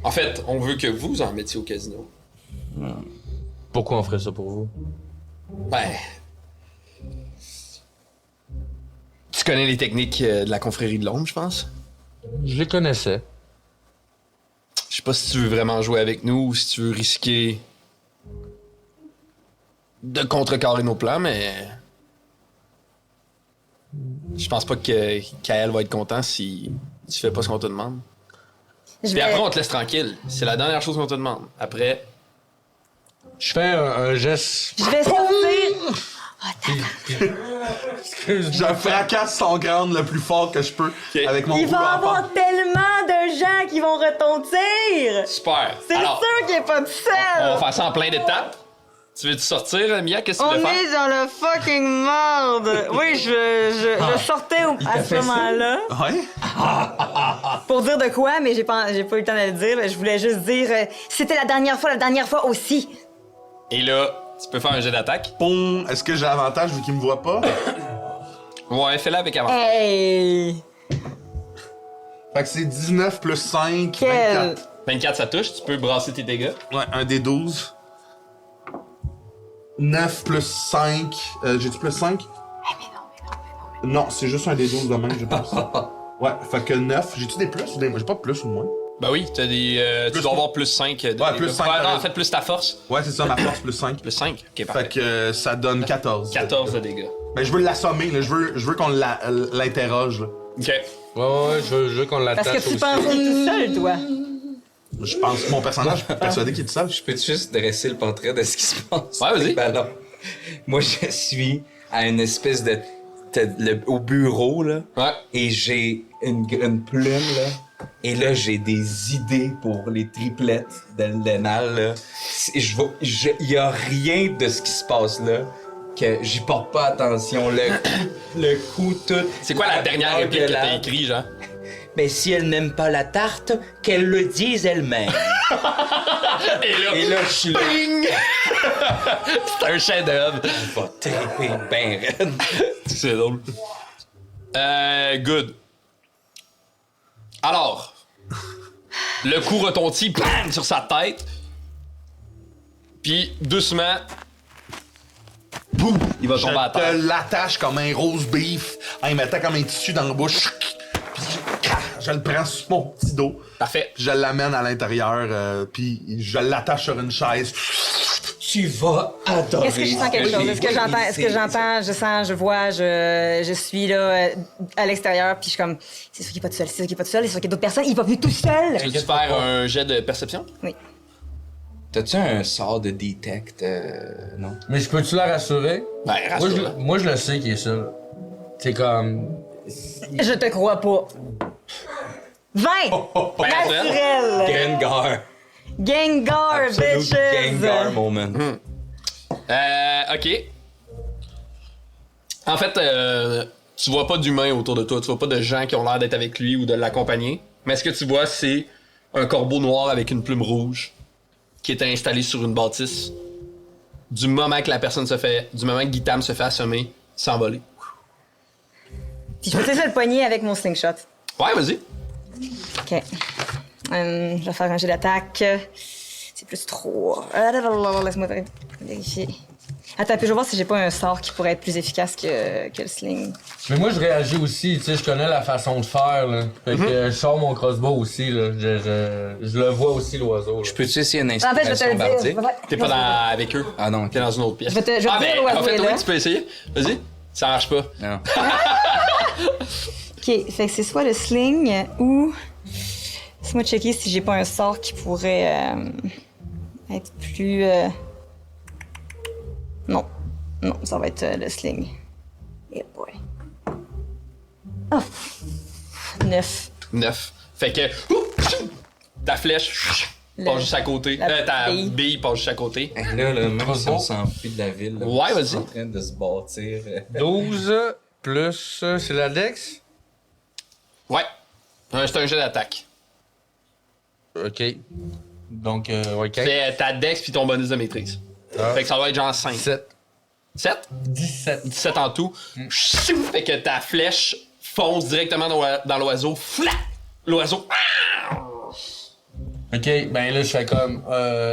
En fait, on veut que vous en mettiez au casino. Pourquoi on ferait ça pour vous? Ben... Tu connais les techniques de la confrérie de l'ombre, je pense? Je les connaissais. Je sais pas si tu veux vraiment jouer avec nous ou si tu veux risquer de contrecarrer nos plans, mais... Je pense pas que Kael va être content si tu fais pas ce qu'on te demande. Puis après, on te laisse tranquille. C'est la dernière chose qu'on te demande. Après... Je fais un geste. Je vais sortir. Je fracasse son crâne le plus fort que je peux avec mon Il bout va y en avoir pente. tellement de gens qui vont retentir. Super! C'est Alors, sûr qu'il est pas tout seul. on va faire ça en plein d'étapes. Tu veux-tu sortir, Mia? Qu'est-ce que tu On veux faire? est dans le fucking merde. Oui, je sortais à ce moment-là. Ouais? Pour dire de quoi, mais j'ai pas eu le temps de le dire. Je voulais juste dire, c'était la dernière fois aussi. Et là, tu peux faire un jet d'attaque. Bon, est-ce que j'ai avantage vu qu'il me voit pas? Ouais, fais-le avec avant. Hey! Fait que c'est 19 plus 5, Quel? 24. 24, ça touche. Tu peux brasser tes dégâts. Ouais, un des 12. 9 plus 5. J'ai-tu plus 5? Non, c'est juste un des 12 de même, je pense. Ouais, fait que 9. J'ai-tu des plus ou des moins? J'ai pas de plus ou de moins. Ben oui, t'as des. Tu dois avoir plus 5. Ouais, plus 5. Non, en fait, plus ta force. Ouais, c'est ça, ma force plus 5. Plus 5. Ok, parfait. Fait que ça donne 14. 14 de dégâts. Ben, je veux l'assommer, là. Je veux qu'on l'interroge, là. Ok. Ouais, je veux qu'on l'attache Parce que tu aussi. penses qu'il est tout seul, toi. Je pense que mon personnage, je suis persuadé qu'il est tout seul. Je peux juste dresser le portrait de ce qui se passe? Ouais, vas-y. Ben non. Moi, je suis à une espèce de... au bureau, là. Ouais. Et j'ai une plume, là. Et là, j'ai des idées pour les triplettes d'Eldenal, là. Il y a rien de ce qui se passe là que j'y porte pas attention. Le coup tout... C'est quoi la dernière réplique que t'as écrit, genre? Mais si elle n'aime pas la tarte, qu'elle le dise elle-même. Et là, je suis là. Bing! C'est un chef-d'œuvre. On va triper ben raide. C'est drôle. Good. Alors, le coup retentit, bang, sur sa tête. Puis, doucement, boum, il va tomber à Je terre. te l'attache comme un rose beef en y mettant comme un tissu dans la bouche. Puis je le prends sur mon petit dos. Parfait. Je l'amène à l'intérieur, puis je l'attache sur une chaise. Tu vas adorer. Est-ce que je sens quelque chose? Est-ce que j'entends, je sens, je vois, je suis là à l'extérieur, puis je suis comme, c'est sûr qu'il est pas tout seul, c'est sûr qu'il est pas tout seul, c'est sûr qu'il y a d'autres personnes, il va plus tout seul. Veux-tu faire un jet de perception? Oui. T'as-tu un sort de detect? Non. Mais je peux-tu la rassurer? Ben, rassure-la. Moi, je le sais qu'il est seul. C'est comme... Je te crois pas. 20! Naturel! Gengar. Gengar, Absolute bitches! Gengar moment. OK. En fait, tu vois pas d'humains autour de toi. Tu vois pas de gens qui ont l'air d'être avec lui ou de l'accompagner. Mais ce que tu vois, c'est un corbeau noir avec une plume rouge qui est installé sur une bâtisse. Du moment que Guitam se fait assommer, s'envoler. Puis je peux essayer de le poigner avec mon slingshot. Ouais, vas-y. OK. Je vais faire un jet d'attaque. C'est plus 3. Laisse-moi vérifier. Attends, puis je vais voir si j'ai pas un sort qui pourrait être plus efficace que le sling. Mais moi, je réagis aussi, tu sais, je connais la façon de faire, là. Fait que je sors mon crossbow aussi, là. Je le vois aussi, l'oiseau, là. Je peux-tu essayer une En fait, je vais te inspiration le bardique? dire. T'es pas avec eux. Ah non, T'es dans une autre pièce. Je vais te dire en fait, l'oiseau est oui, là. tu peux essayer. Vas-y. Ça marche pas. Non. OK, fait que c'est soit le sling ou... Laisse-moi checker si j'ai pas un sort qui pourrait être plus... Non. Non, ça va être le sling. Eh boy. Oh! 9. 9. Fait que ta flèche passe juste à côté. Ta bille passe juste à côté. Là, même si on s'enfuit de la ville, là, Ouais, on est vas-y. en train de se bâtir. 12 plus... c'est la dex? Ouais. C'est un jet d'attaque. OK. Donc, ouais, 15. C'est ta dex puis ton bonus de maîtrise. Fait que ça va être genre 5. 7. 7? 17. 17 en tout. Fait que ta flèche fonce directement dans l'oiseau. Flat! L'oiseau Ok, ben là, je fais comme...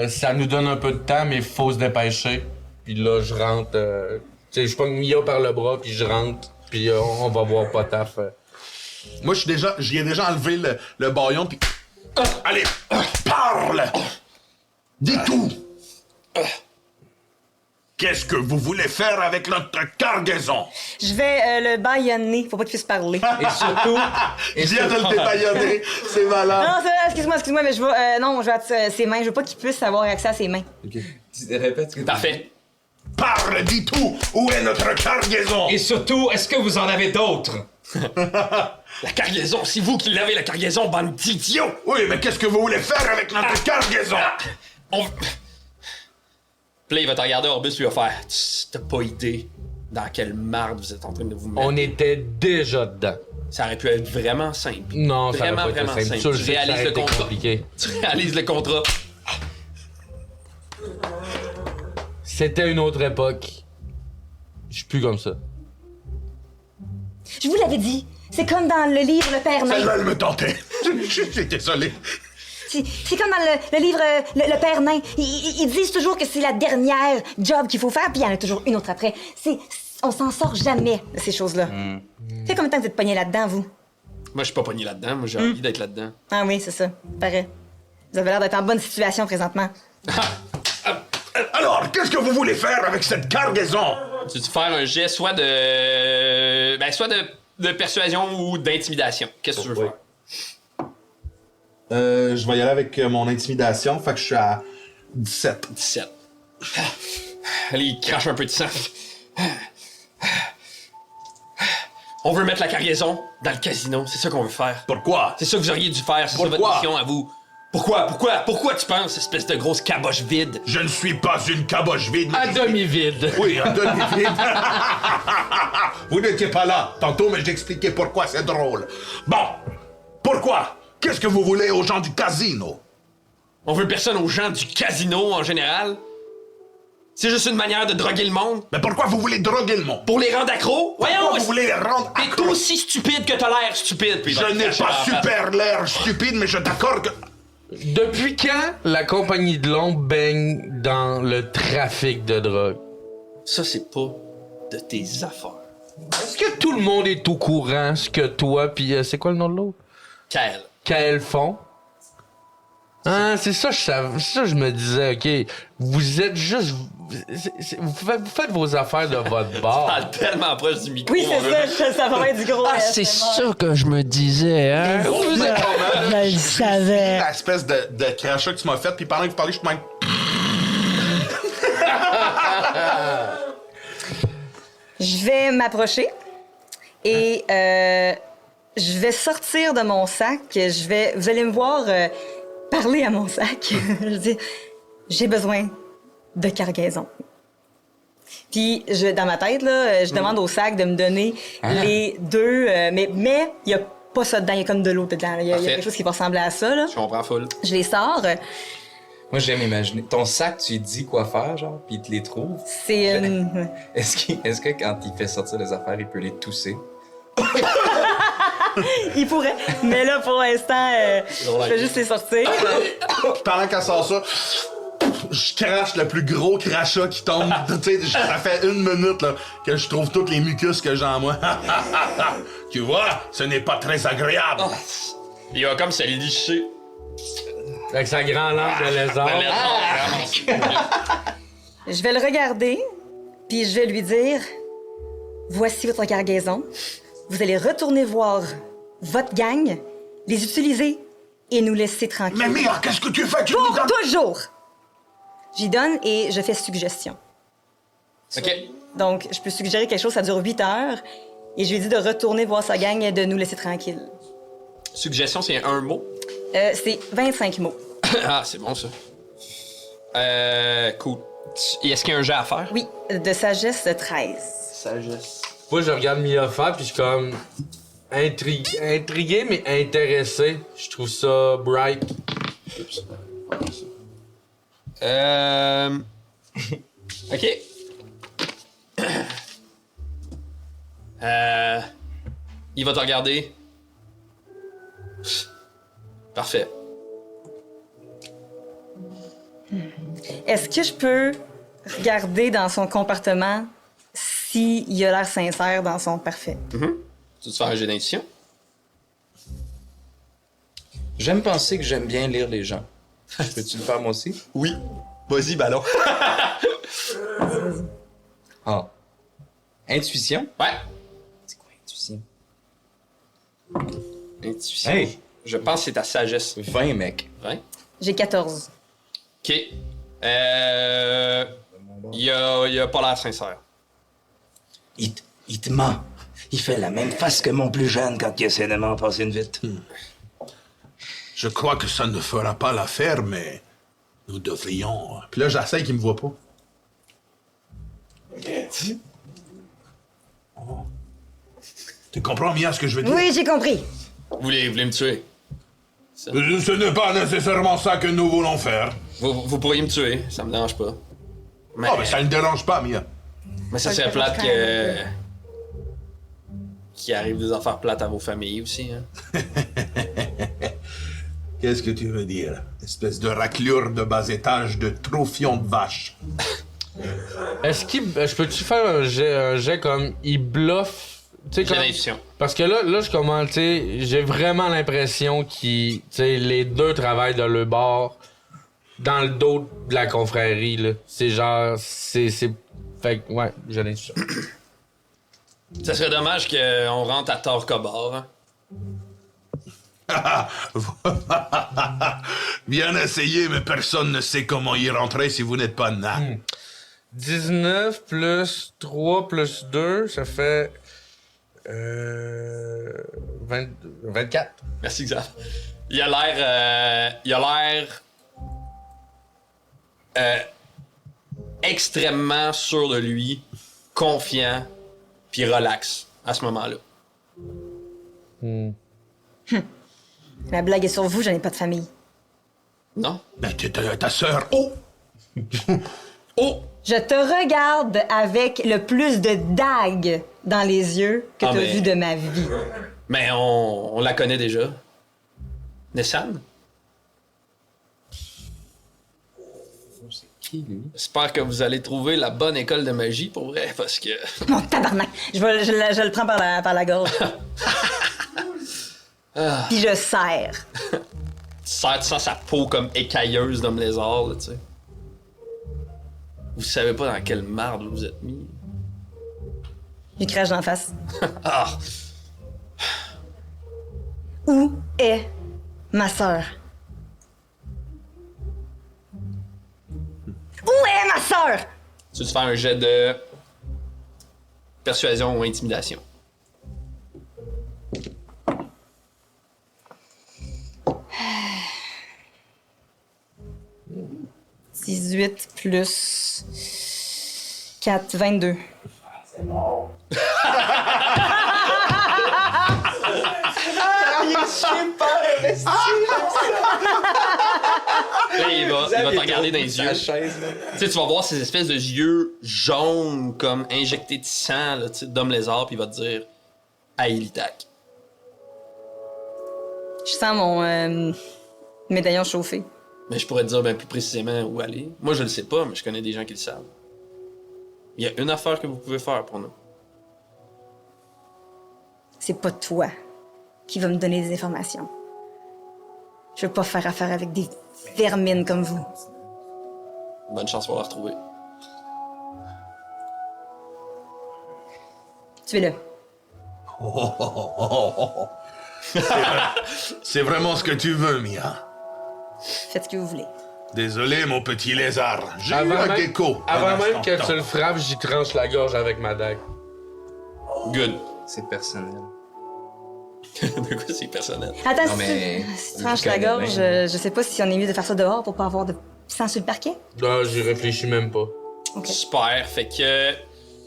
ça nous donne un peu de temps, mais faut se dépêcher. Puis là, je rentre... tu sais, je pogne Mia par le bras, puis je rentre. Puis on va voir Potaf. Moi, j'y ai déjà enlevé le baillon, puis... Allez, parle! Dis tout! Qu'est-ce que vous voulez faire avec notre cargaison? Je vais le baïonner, faut pas qu'il puisse parler. Et surtout... Il vient de le débaillonner, c'est malade. Non, excuse-moi, mais je vais... non, je vais ses mains, je veux pas qu'il puisse avoir accès à ses mains. Ok. Répète ce que tu Parfait. Parle, dis tout! Où est notre cargaison? Et surtout, est-ce que vous en avez d'autres? La cargaison, c'est vous qui l'avez, la cargaison, bande d'idiots! Oui, mais qu'est-ce que vous voulez faire avec notre cargaison? On... Puis là, il va te regarder, Orbus, puis il va faire... T'as pas idée dans quelle marde vous êtes en train de vous mettre. On était déjà dedans. Ça aurait pu être vraiment simple. Non, ça Vraiment, aurait pas été vraiment simple. simple. Ça, je Tu sais que ça réalises aurait le été contrat. compliqué. Tu réalises le contrat. C'était une autre époque. Je suis plus comme ça. Je vous l'avais dit, c'est comme dans le livre Le Père Nain. Celle-là, elle me tentait. Je suis désolé. C'est comme dans le livre le Père Nain. Ils disent toujours que c'est la dernière job qu'il faut faire, puis il y en a toujours une autre après. On s'en sort jamais de ces choses-là. C'est combien de temps que vous êtes pogné là-dedans, vous? Moi, je suis pas pogné là-dedans. Moi, j'ai envie d'être là-dedans. Ah oui, c'est ça. Paraît. Vous avez l'air d'être en bonne situation présentement. Alors, qu'est-ce que vous voulez faire avec cette cargaison? Tu veux faire un jet soit de... Ben, soit de persuasion ou d'intimidation. Qu'est-ce que tu veux faire? Je vais y aller avec mon intimidation, fait que je suis à 17. 17. Allez, il crache un peu de sang. On veut mettre la cargaison dans le casino. C'est ça qu'on veut faire. Pourquoi? C'est ça que vous auriez dû faire. C'est ça votre mission à vous. Pourquoi tu penses, espèce de grosse caboche vide? Je ne suis pas une caboche vide. À demi-vide. Oui, à demi-vide. Vous n'étiez pas là tantôt, mais j'expliquais pourquoi, c'est drôle. Bon, pourquoi? Qu'est-ce que vous voulez aux gens du casino? On veut personne aux gens du casino en général. C'est juste une manière de droguer le monde. Mais pourquoi vous voulez droguer le monde? Pour les rendre accros? Pourquoi Voyons! vous voulez les rendre T'es accros? aussi stupide que t'as l'air stupide. Puis il va Je te n'ai cracher pas dans la face. super l'air stupide, mais je suis d'accord que... Depuis quand la compagnie de l'ombre baigne dans le trafic de drogue? Ça, c'est pas de tes affaires. Est-ce que tout le monde est au courant ce que toi pis c'est quoi le nom de l'autre? Kael. Kael font? Ah, c'est ça, je me disais, ok, vous êtes juste... Vous faites vos affaires de votre bord. Parle tellement proche du micro. Oui, c'est ça va être du gros. C'est ça que je me disais, hein? Je le savais. L'espèce de crachat que tu m'as fait, puis pendant que vous parlez, je suis même... Je vais m'approcher et je vais sortir de mon sac. Vous allez me voir parler à mon sac. Je dis, j'ai besoin de cargaison. Puis dans ma tête là, je demande au sac de me donner les deux, mais il y a pas ça dedans, il y a comme de l'eau dedans. Il y a quelque chose qui va ressembler à ça là. Je comprends full. Je les sors. Moi, j'aime imaginer. Ton sac, tu lui dis quoi faire, genre, puis il te les trouve. C'est une... Est-ce que quand il fait sortir les affaires, il peut les tousser? Il pourrait, mais là pour l'instant, je vais juste les sortir. Pendant qu'elle sort ça, je crache le plus gros crachat qui tombe. Tu sais, ça fait 1 minute là, que je trouve toutes les mucus que j'ai en moi. Tu vois, ce n'est pas très agréable. Oh. Il va comme se licher. Avec sa grande lampe de lézard. Je vais le regarder, puis je vais lui dire, voici votre cargaison. Vous allez retourner voir votre gang, les utiliser et nous laisser tranquilles. Mais Mia, qu'est-ce que tu fais? Tu Pour nous donnes... toujours! J'y donne et je fais suggestion. OK. Donc, je peux suggérer quelque chose, ça dure 8 heures, et je lui dis de retourner voir sa gang et de nous laisser tranquilles. Suggestion, c'est un mot. C'est 25 mots. Ah, c'est bon, ça. Cool. Et est-ce qu'il y a un jet à faire? Oui, de sagesse 13. Sagesse. Moi, je regarde Mia faire, puis je suis comme... Intrigué, mais intéressé. Je trouve ça bright. OK. Il va te regarder. Parfait. Est-ce que je peux regarder dans son comportement s'il a l'air sincère dans son parfait? Tu te fais un jet d'intuition? J'aime penser que j'aime bien lire les gens. Peux-tu le faire moi aussi? Oui. Vas-y, ballon. Ah. Intuition? Ouais. C'est quoi intuition? Intuition. Hey! Je pense que c'est ta sagesse. 20, mec. Ouais. J'ai 14. OK. Il a pas l'air sincère. Il te ment. Il fait la même face que mon plus jeune quand il essaie de m'en passer une vite. Je crois que ça ne fera pas l'affaire, mais nous devrions... Puis là, j'essaie qu'il me voit pas. Tu comprends bien ce que je veux dire? Oui, j'ai compris. Vous voulez me tuer? Ce n'est pas nécessairement ça que nous voulons faire. Vous pourriez me tuer, ça me dérange pas. Mais, Ah, mais ça ne dérange pas, Mia. mais ça serait plate qu'il arrive des affaires plates à vos familles aussi. Hein. Qu'est-ce que tu veux dire? Espèce de raclure de bas étage de trophion de vache. Est-ce qu'il... Je peux-tu faire un jet comme... Il bluffe... Tu sais, J'ai comme... l'intuition. Parce que là, je commence, tu sais, j'ai vraiment l'impression qu'ils... Tu sais, les deux travaillent de leur bord dans le dos de la confrérie, là. C'est genre... C'est... Fait que, ouais, j'ai l'intuition. Ça serait dommage qu'on rentre à tort cobord. Hein. Bien essayé, mais personne ne sait comment y rentrer si vous n'êtes pas nain. 19 plus 3 plus 2, ça fait... 24. Merci, Xav. Il a l'air extrêmement sûr de lui, confiant, puis relax à ce moment-là. La blague est sur vous, je n'ai pas de famille. Non? Mais ta sœur... Oh! Oh! Je te regarde avec le plus de dagues dans les yeux que Ah, tu as mais- vu de ma vie. Mais on la connaît déjà. Nessan? C'est qui, lui? J'espère que vous allez trouver la bonne école de magie pour vrai, parce que... Mon tabarnak! Je le prends par la gorge. Puis je serre. Tu sens sa peau comme écailleuse d'homme lézard, là, tu sais. Vous savez pas dans quelle marde vous vous êtes mis. Je lui crache d'en face. Ah! Où est ma sœur? Où est ma sœur? Tu veux te faire un jet de persuasion ou intimidation? « 18 plus 4, 22. Là, il va te regarder dans les yeux. Tu sais, tu vas voir ces espèces de yeux jaunes, comme injectés de sang, là, tu sais, d'homme lézard, puis il va te dire Aïlitak. Je sens mon médaillon chauffé. Mais je pourrais te dire ben, plus précisément où aller. Moi, je le sais pas, mais je connais des gens qui le savent. Il y a une affaire que vous pouvez faire pour nous. C'est pas toi qui va me donner des informations. Je veux pas faire affaire avec des vermines comme vous. Bonne chance pour la retrouver. Tu es là. C'est vraiment ce que tu veux, Mia. Faites ce que vous voulez. Désolé, mon petit lézard. J'ai eu un gecko. Avant même que temps. tu le frappes, j'y tranche la gorge avec ma dague. Good. C'est personnel. De quoi c'est personnel? Attends, Non, mais- si tu tranches la gorge, je sais pas si on est mieux de faire ça dehors pour pas avoir de sang sur le parquet. Non, j'y réfléchis même pas. Ok. Super. Fait que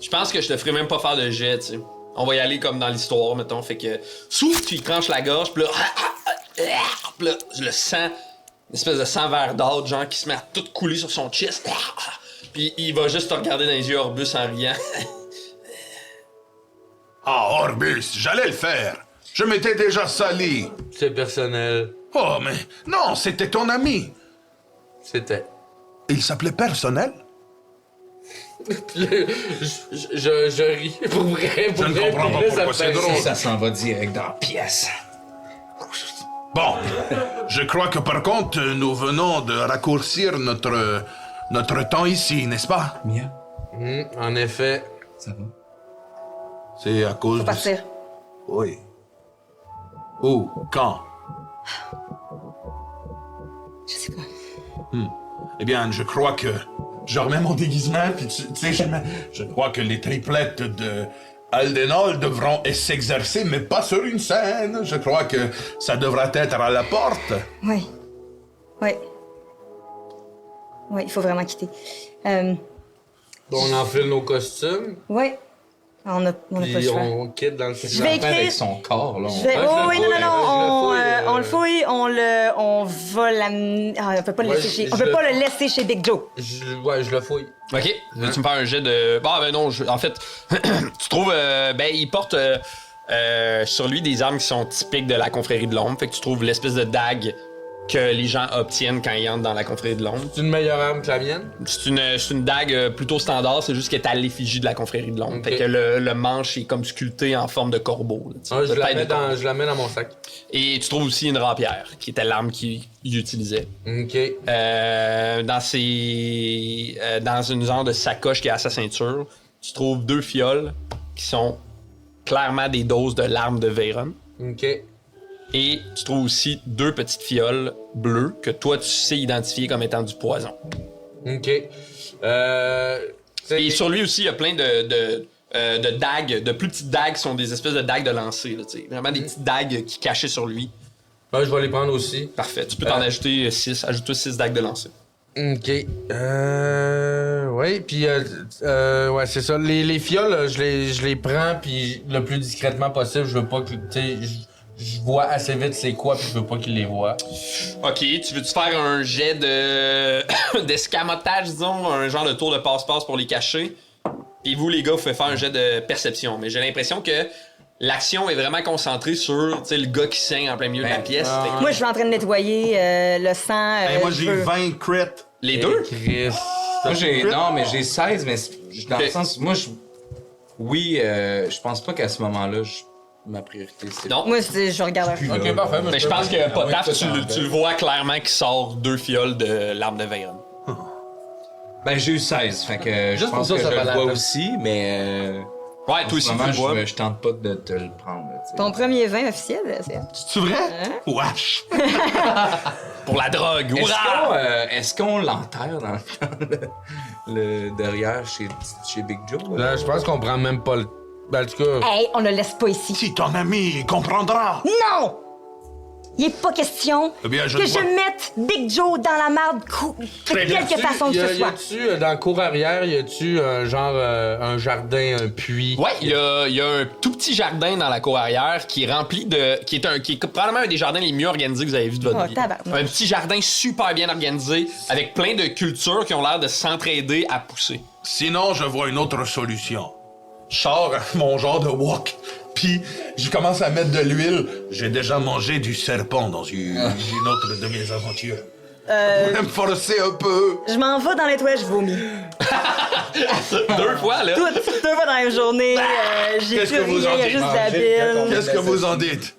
je pense que je te ferai même pas faire de jet, tu sais. On va y aller comme dans l'histoire, mettons. Fait que souffle, tu y tranches la gorge, puis là, puis là, je le sens, une espèce de sang vert d'âtre, genre qui se met à tout couler sur son chest. Puis il va juste te regarder dans les yeux, Orbus, en riant. Ah, Orbus, j'allais le faire. Je m'étais déjà sali. C'est personnel. Oh, mais non, c'était ton ami. C'était. Il s'appelait Personnel? Je ris. Pour vrai, Je ne comprends pas pourquoi c'est drôle. Ça s'en va direct dans la pièce. Bon, je crois que par contre, nous venons de raccourcir notre temps ici, n'est-ce pas? Mia? En effet. Ça va? C'est à cause Faut de... partir. Oui. Où? Quand? Je sais pas. Eh bien, je crois que... Je remets mon déguisement, puis tu sais, je crois que les triplettes de Aldenol devront s'exercer, mais pas sur une scène. Je crois que ça devra être à la porte. Oui. Oui. Oui, il faut vraiment quitter. On enfile nos costumes. Oui. On a pas le Puis choix. on quitte dans le Je vais écrire... Avec son corps, là. Je vais... Ouais, Oh, oui, non, je on le fouille, le fouille, on va l'amener... Ah, on peut pas le Ouais, laisser chez... je On peut le- pas le laisser chez Big Joe. je le fouille. OK. Veux-tu me faire un jet de... Bah, ben non, en fait, tu trouves... il porte sur lui des armes qui sont typiques de la confrérie de l'ombre. Fait que tu trouves l'espèce de dague que les gens obtiennent quand ils entrent dans la confrérie de l'ombre. C'est une meilleure arme que la mienne? C'est une dague plutôt standard, c'est juste qu'elle est à l'effigie de la confrérie de l'ombre. Ok. Fait que le manche est comme sculpté en forme de corbeau. Là, tu sais, Je de tête de corbeau. la mets dans mon sac. Et tu trouves aussi une rapière, qui était l'arme qu'il utilisait. OK. Dans une genre de sacoche qui est à sa ceinture, tu trouves 2 fioles qui sont clairement des doses de l'arme de Veyron. OK. Et tu trouves aussi 2 petites fioles bleues que toi, tu sais identifier comme étant du poison. OK. Et sur lui aussi, il y a plein de dagues, de plus petites dagues qui sont des espèces de dagues de lancer. Là, tu sais. Vraiment des petites dagues qui cachaient sur lui. Ben, je vais les prendre aussi. Parfait. Tu peux t'en ajouter 6. Ajoute-toi 6 dagues de lancer. OK. Ouais, puis ouais, c'est ça. Les fioles, je les prends, puis le plus discrètement possible. Je veux pas que, tu sais, je vois assez vite c'est quoi, puis je veux pas qu'ils les voient. OK, tu veux-tu faire un jet de d'escamotage, disons, un genre de tour de passe-passe pour les cacher? Puis vous, les gars, vous pouvez faire un jet de perception. Mais j'ai l'impression que l'action est vraiment concentrée sur, tu sais, le gars qui saigne en plein milieu de la pièce. Fait que- Moi, je suis en train de nettoyer le sang. moi, je j'ai veux- 20 crits. Les deux? Chris. Moi, j'ai 16, mais dans le sens... Moi, je pense pas qu'à ce moment-là, ma priorité, c'est... Non. Moi, je regarde un OK, parfait. Mais je pense que Potaf, tu le vois clairement qu'il sort 2 fioles de l'arme de Veyron. Ben, j'ai eu 16, fait que je Juste pour pense ça, que ça je valait le la vois peine. aussi, mais... Ouais, toi aussi, tu le vois. je tente pas de te le prendre, là, tu sais. Ton premier vin officiel, c'est... C'est vrai? Wesh! Pour la drogue, Est-ce hurrah! est-ce qu'on l'enterre dans le derrière chez Big Joe? Là, je pense qu'on prend même pas le... Ben, en tout cas... Hey, on le laisse pas ici. Si ton ami comprendra. Non! Il est pas question Eh bien, je que ne je vois- mette Big Joe dans la marde de quelque façon que ce Y soit. a-tu, dans le cour arrière, y a-tu un genre, un jardin, un puits? Ouais, il y a un tout petit jardin dans la cour arrière qui est rempli de... qui est probablement un des jardins les mieux organisés que vous avez vu de votre Oh, vie. tabarnak. Un petit jardin super bien organisé, avec plein de cultures qui ont l'air de s'entraider à pousser. Sinon, je vois une autre solution. Je sors mon genre de wok, puis je commence à mettre de l'huile. J'ai déjà mangé du serpent dans une autre de mes aventures. Je vais me forcer un peu. Je m'en vais dans les toilettes, je vomis. 2 fois, là. Deux fois dans la journée, j'ai Qu'est-ce plus que vous rien, en il y a dites? juste de la bile. Qu'est-ce que vous en dites?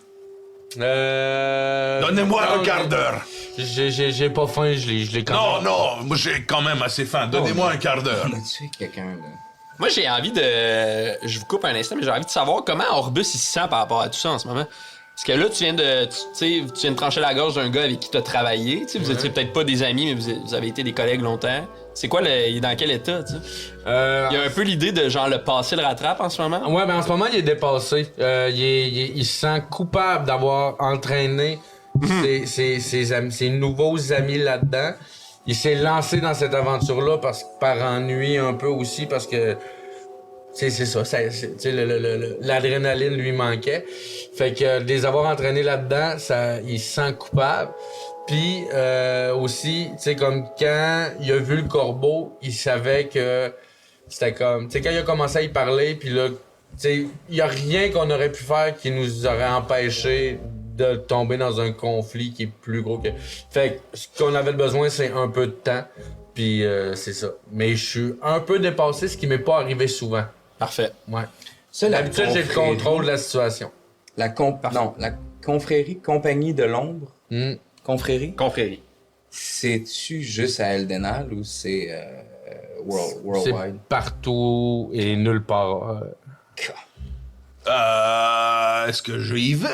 Donnez-moi un quart d'heure. J'ai pas faim, je l'ai quand Non, même. non, moi j'ai quand même assez faim. Donnez-moi un quart d'heure. On a tué quelqu'un, là. Moi, j'ai envie de... Je vous coupe un instant, mais j'ai envie de savoir comment Orbus il se sent par rapport à tout ça en ce moment. Parce que là, tu viens de trancher la gorge d'un gars avec qui tu as travaillé. Tu sais, vous étiez peut-être pas des amis, mais vous avez été des collègues longtemps. C'est quoi, il est dans quel état, tu sais? Il y a un peu l'idée de, genre, le passé le rattrape en ce moment. Ouais, mais en ce moment, il est dépassé. Il se sent coupable d'avoir entraîné ses nouveaux amis là-dedans. Il s'est lancé dans cette aventure-là par ennui un peu aussi, parce que c'est ça, l'adrénaline lui manquait. Fait que de les avoir entraînés là-dedans, il se sent coupable. Puis aussi, tu sais, comme quand il a vu le corbeau, il savait que c'était comme... Tu sais, quand il a commencé à y parler, puis là, tu sais, il y a rien qu'on aurait pu faire qui nous aurait empêché de tomber dans un conflit qui est plus gros que... Fait que ce qu'on avait besoin, c'est un peu de temps. Puis c'est ça. Mais je suis un peu dépassé, ce qui m'est pas arrivé souvent. Parfait. Ouais. Ça, la D'habitude, j'ai le confrérie- contrôle de la situation. La confrérie, compagnie de l'ombre. Confrérie. Confrérie. C'est-tu juste à Eldenal ou c'est C'est worldwide? partout et nulle part. Est-ce que je y vais?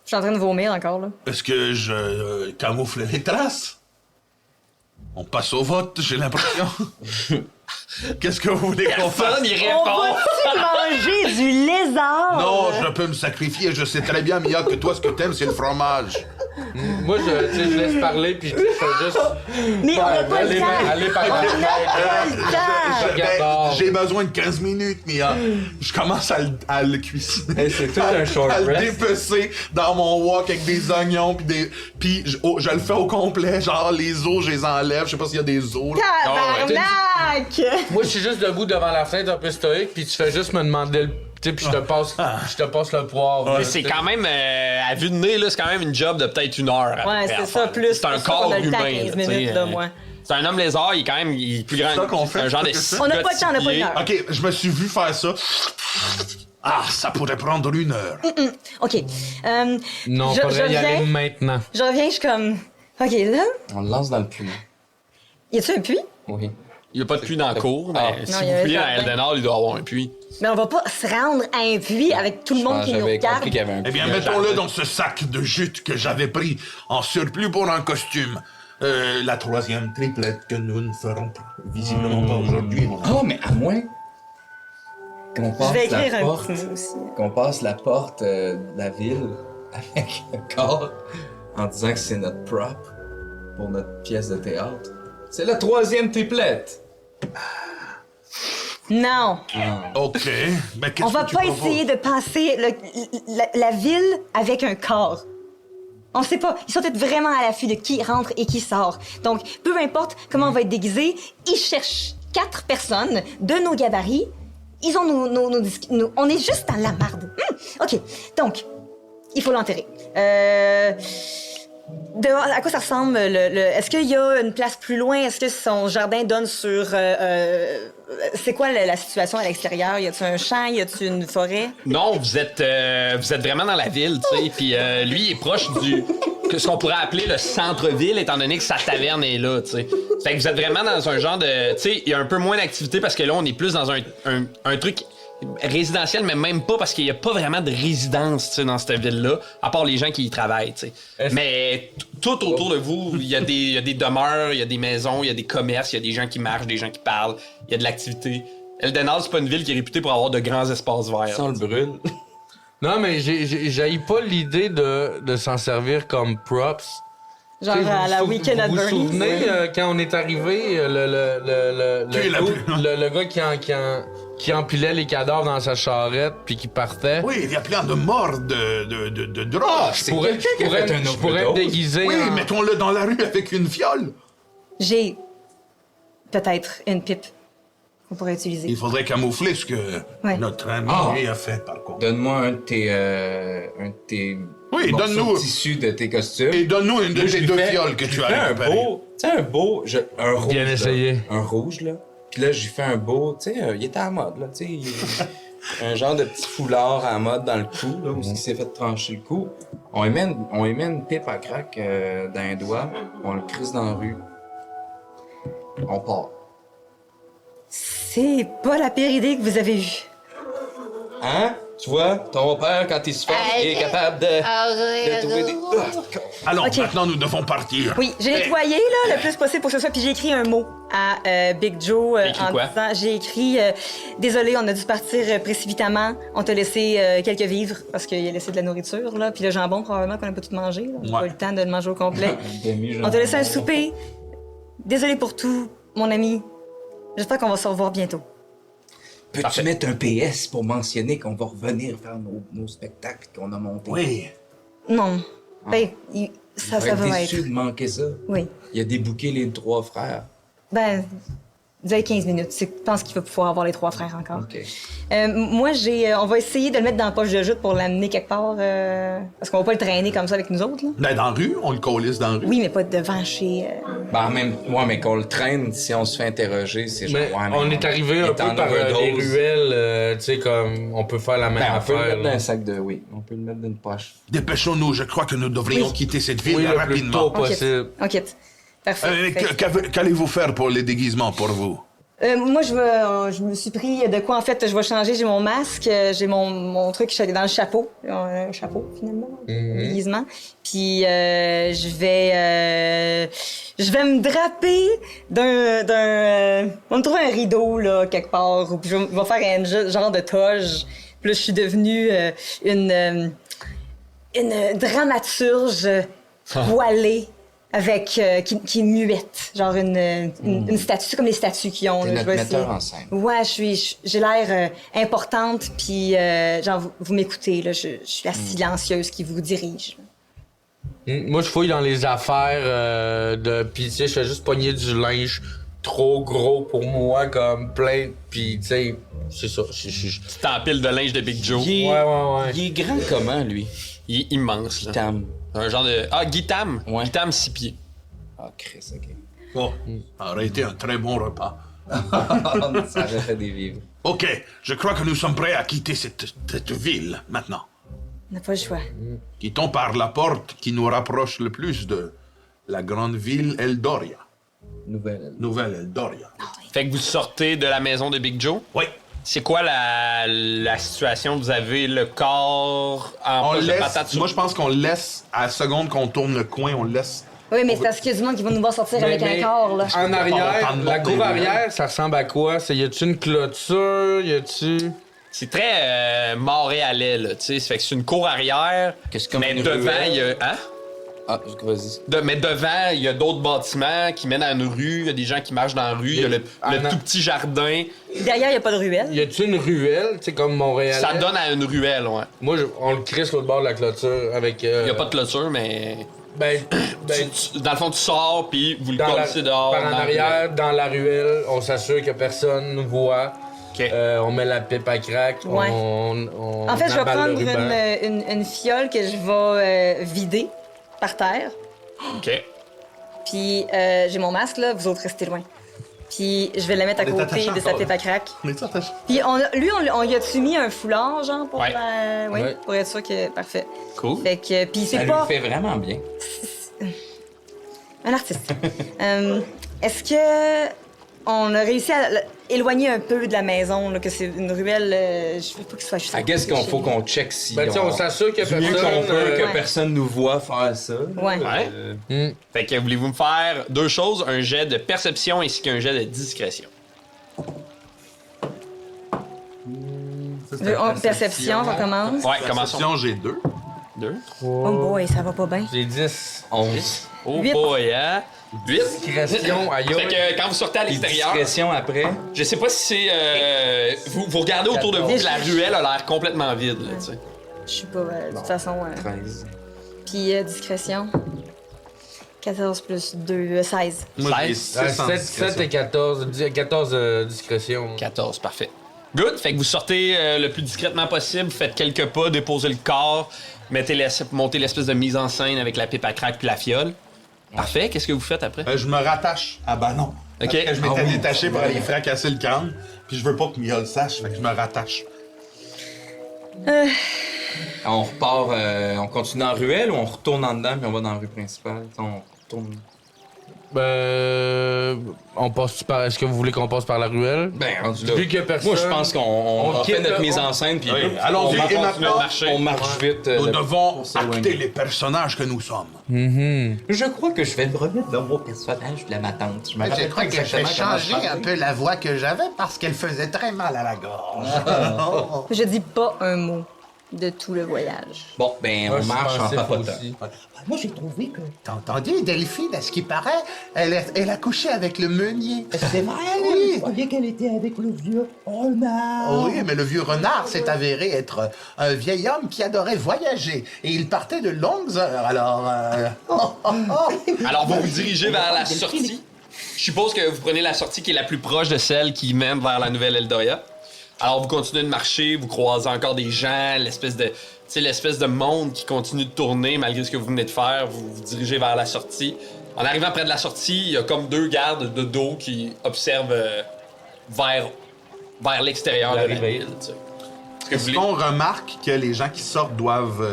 Je suis en train de vomir encore, là. Est-ce que je camoufle les traces? On passe au vote, j'ai l'impression. Qu'est-ce que vous voulez qu'on fasse? Personne y On répond. va-tu manger du lézard? Non, je peux me sacrifier. Je sais très bien, Mia, que toi, ce que t'aimes, c'est le fromage. Moi, je laisse parler, puis je fais juste... Mais on n'a pas le Allez, temps! allez par On là. n'a pas le temps! Regarde. J'ai besoin de 15 minutes, Mia. Je commence à le cuisiner. Hey, c'est tout un short à le rest. dépecer dans mon wok avec des oignons puis je le fais au complet. Genre, les os, je les enlève. Je sais pas s'il y a des os, là. Tabarnak! Moi, je suis juste debout devant la fenêtre, un peu stoïque, puis tu fais juste me demander le... Tu sais, puis je te passe le poivre. Mais c'est quand même, à vue de nez, là, c'est quand même une job de peut-être 1 heure. à Ouais, peu près à c'est ça, faire. plus. C'est un pour ça corps qu'on a le temps, humain. 15 là, tu sais, minutes, là, moi. C'est un homme lézard, il est quand même il est plus grand. C'est ça qu'on C'est fait, un genre de c'est ça? On n'a pas le temps, on n'a pas une heure. OK, je me suis vu faire ça. Ah, ça pourrait prendre 1 heure. OK. Non, je faudrait y aller reviens. maintenant. Je reviens, je suis comme... OK, là, On le lance dans le puits. y a-tu un puits? Oui. Il n'y a pas de puits dans la cour, mais si Non, il y vous a un fouillez dans jardin. Eldenal, il doit y avoir un puits. Mais on va pas se rendre à un puits avec tout le monde qui nous J'avais regarde. compris qu'il y avait un Eh bien, puits. mettons-le dans ce sac de jute que j'avais pris en surplus pour un costume. La 3e triplette que nous ne ferons visiblement pas aujourd'hui. Oh, mais à moins qu'on Je passe vais la écrire un porte, petit mot aussi. qu'on passe la porte de la ville avec un corps en disant que c'est notre prop pour notre pièce de théâtre. C'est la 3e triplette. Non. OK. Ben, qu'est-ce On va que tu pas proposes? essayer de passer la ville avec un corps. On sait pas. Ils sont peut-être vraiment à l'affût de qui rentre et qui sort. Donc, peu importe comment on va être déguisé, ils cherchent 4 personnes de nos gabarits. Ils ont on est juste dans la marde. OK. Donc, il faut l'enterrer. À quoi ça ressemble? Est-ce qu'il y a une place plus loin? Est-ce que son jardin donne sur... c'est quoi la situation à l'extérieur? Y a-tu un champ? Y a-tu une forêt? Non, vous êtes vraiment dans la ville, tu sais. Puis lui, il est proche ce qu'on pourrait appeler le centre-ville, étant donné que sa taverne est là, tu sais. Fait que vous êtes vraiment dans un genre de... Tu sais, il y a un peu moins d'activité parce que là, on est plus dans un truc résidentiel, mais même pas parce qu'il y a pas vraiment de résidence, tu sais, dans cette ville-là, à part les gens qui y travaillent, tu sais. Mais tout autour de vous, il y a des demeures, il y a des maisons, il y a des commerces, il y a des gens qui marchent, des gens qui parlent, il y a de l'activité. Eldenal, c'est pas une ville qui est réputée pour avoir de grands espaces verts. Ça, on le brûle. Non, mais j'haïs pas l'idée de s'en servir comme props. Genre Tu sais, à la vous Weekend at vous vous Bernie's? souvenez quand on est arrivé, le gars qui empilait les cadavres dans sa charrette puis qui partait? Oui, il y a plein de morts de drogue. Ah, Je c'est pourrais quelqu'un qui a fait un je pourrais me overdose. déguiser Oui, en... mettons-le dans la rue avec une fiole. J'ai peut-être une pipe qu'on pourrait utiliser. Il faudrait camoufler ce que Ouais. notre ami Ah. lui a fait, par contre. Donne-moi un de tes Oui, morceaux donne-nous. de tissu de tes costumes. Et donne-nous une de Moi, je tes lui 2 fais- fioles que je tu lui as fais récupérées. un rouge. Bien là. essayé. Un rouge, là. Puis là, je lui fais un beau, tu sais, il était à la mode, là, tu sais. Un genre de petit foulard à la mode dans le cou, là, où il s'est fait trancher le cou. On lui met une pipe à crack dans un doigt, on le crisse dans la rue. On part. C'est pas la pire idée que vous avez eue. Hein? Tu vois, ton père, quand il se fait, il est capable de trouver des... Allons, Ok. maintenant nous devons partir. Oui, j'ai nettoyé là, le plus possible pour que ce soit, puis j'ai écrit un mot à Big Joe T'as écrit en quoi? disant, j'ai écrit désolé, on a dû partir précipitamment, on t'a laissé quelques vivres parce qu'il a laissé de la nourriture là, puis le jambon probablement qu'on n'a pas tout mangé, là. On n'a Ouais. pas eu le temps de le manger au complet. Demi-jambon. On t'a laissé un souper. Désolé pour tout, mon ami. J'espère qu'on va se revoir bientôt. Peux-tu mettre un PS pour mentionner qu'on va revenir faire nos spectacles qu'on a montés? Oui. Non, ben ça Je vais être va déçu être. de manquer ça. Oui. Il a débouqué les 3 frères. Ben Vous avez 15 minutes. Je pense qu'il va pouvoir avoir les 3 frères encore. OK. Moi, on va essayer de le mettre dans la poche de jute pour l'amener quelque part. Parce qu'on va pas le traîner comme ça avec nous autres. Là. Ben, dans la rue, on le colisse dans la rue. Oui, mais pas devant chez... Ben, mais qu'on le traîne, si on se fait interroger, c'est genre. Mais Ouais, mais on est arrivé un peu par les ruelles, tu sais, comme on peut faire la même on peut le affaire. mettre dans un sac de. Oui, on peut le mettre dans une poche. Dépêchons-nous, je crois que nous devrions quitter cette ville Oui, le plus rapidement. tôt possible. OK. Parfait. Qu'allez-vous faire pour les déguisements pour vous? Moi, je me suis pris de quoi, en fait, je vais changer. J'ai mon masque, j'ai mon truc dans le chapeau. Un chapeau, finalement, déguisement. Puis, je vais me draper on va me trouver un rideau, là, quelque part. Ou je vais faire un genre de toge. Puis là, je suis devenue une dramaturge voilée. Avec qui est muette, genre une statue, comme les statues qu'ils ont. T'es là, notre metteur en scène. Ouais, j'ai l'air importante, puis genre vous m'écoutez là, je suis la silencieuse qui vous dirige. Moi, je fouille dans les affaires puis tu sais, je fais juste pogner du linge trop gros pour moi, comme plein, puis tu sais, c'est ça. Tu t'empiles de linge de Big Joe. Il est, Ouais. Il est grand comment, lui? Il est immense, là. Tam. Un genre de... Ah, Guy Tam. Ouais. Guy Tam, 6 pieds. Ah, Chris, OK. Oh, ça aurait été un très bon repas. Ça aurait fait des vivres. OK, je crois que nous sommes prêts à quitter cette ville maintenant. On n'a pas le choix. Quittons par la porte qui nous rapproche le plus de la grande ville Eldoria. Nouvelle Eldoria. Fait que vous sortez de la maison de Big Joe. Oui. C'est quoi la situation? Vous avez le corps en On poche de laisse, patate sur- moi, je pense qu'on le laisse, à la seconde qu'on tourne le coin, on le laisse. Oui, mais c'est parce qu'il y a du monde qui va nous voir sortir avec un corps, là. En arrière, entendre la monter, cour là. arrière, ça ressemble à quoi? Y a-tu une clôture? Y a-tu... C'est très montréalais, là, tu sais. Ça fait que c'est une cour arrière, Qu'est-ce comme mais une devant, ruelle? il y a... Hein? Ah, vas-y. Mais devant, il y a d'autres bâtiments qui mènent à une rue, il y a des gens qui marchent dans la rue, il y a le tout petit jardin. Derrière, il n'y a pas de ruelle. Y a-tu une ruelle, tu sais, comme Montréal? Ça donne à une ruelle, ouais. Moi, on le crisse l'autre bord de la clôture avec... Il y a pas de clôture, mais... Dans le fond, tu sors, puis vous le collez dehors. Par en dans la arrière, ruelle. dans la ruelle, on s'assure que personne nous voit. OK. On met la pipe à crack, Ouais. on En fait, je vais emballe le prendre ruban. une fiole que je vais vider par terre. OK. Puis j'ai mon masque, là, vous autres restez loin. Puis je vais la mettre à On est côté attachés de sa encore, pipe là. à crack. On est attaché. Puis on y a-tu mis un foulard, genre, pour, Ouais. oui, Ouais. pour être sûr que... Parfait. Cool. Fait que, puis Ça c'est lui pas... fait vraiment bien. Un artiste. Est-ce que on a réussi à éloigner un peu de la maison, là, que c'est une ruelle... je veux pas que ce soit juste... I guess qu'on faut qu'on check si Ben, tu sais, on s'assure que du mieux personne... qu'on peut, que ouais. personne nous voit faire ça. Ouais. Ouais. Fait que voulez-vous me faire 2 choses, un jet de perception ainsi qu'un jet de discrétion? Perception, ça commence. Ouais, commençons. Perception, j'ai 2. 2. Oh boy, ça va pas bien. J'ai 10. 11. Oh 8. boy, hein? 8. Discrétion, aïe. Fait que quand vous sortez à l'extérieur, Discrétion après. je sais pas si c'est... vous regardez autour de vous, la ruelle a l'air complètement vide, là, tu sais. Je suis pas... de toute façon... 13. Puis discrétion. 14 plus 2, 16. Moi, j'ai 6 en 7 et 14. 14 discrétion. 14, parfait. Good. Fait que vous sortez le plus discrètement possible, vous faites quelques pas, déposez le corps, montez l'espèce de mise en scène avec la pipe à crack puis la fiole. Parfait. Qu'est-ce que vous faites après? Je me rattache à Banon. OK. Parce que je m'étais détaché pour aller fracasser le crâne. Puis je veux pas que Mia le sache, fait que je me rattache. On repart, on continue en ruelle ou on retourne en dedans puis on va dans la rue principale? On retourne. On passe par... Est-ce que vous voulez qu'on passe par la ruelle? Ben, rendu là. Vu que personne... Moi, je pense qu'on fait quitte, notre mise en scène puis Oui, allons-y. on Et continue maintenant, à marcher. On marche vite. Nous devons pour s'éloigner. acter les personnages que nous sommes. Je crois que je vais me remettre dans mon personnage de ma tante. Je me Je rappelle crois pas que je vais exactement comment changer je un parlais. peu la voix que j'avais parce qu'elle faisait très mal à la gorge. Je dis pas un mot de tout le voyage. Bon, ben, Moi, on je marche en pensais papotant. aussi. Moi, j'ai trouvé que... T'as entendu, Delphine, à ce qui paraît, elle a couché avec le meunier. C'est vrai, oui. Je croyais qu'elle était avec le vieux renard. Oui, mais le vieux renard s'est avéré être un vieil homme qui adorait voyager. Et il partait de longues heures, alors... Alors, vous vous dirigez vers la sortie. Je suppose que vous prenez la sortie qui est la plus proche de celle qui mène vers la nouvelle Eldoria. Alors, vous continuez de marcher, vous croisez encore des gens, l'espèce de monde qui continue de tourner malgré ce que vous venez de faire. Vous vous dirigez vers la sortie. En arrivant près de la sortie, il y a comme 2 gardes de dos qui observent vers l'extérieur de la ville. Est-ce qu'on remarque que les gens qui sortent doivent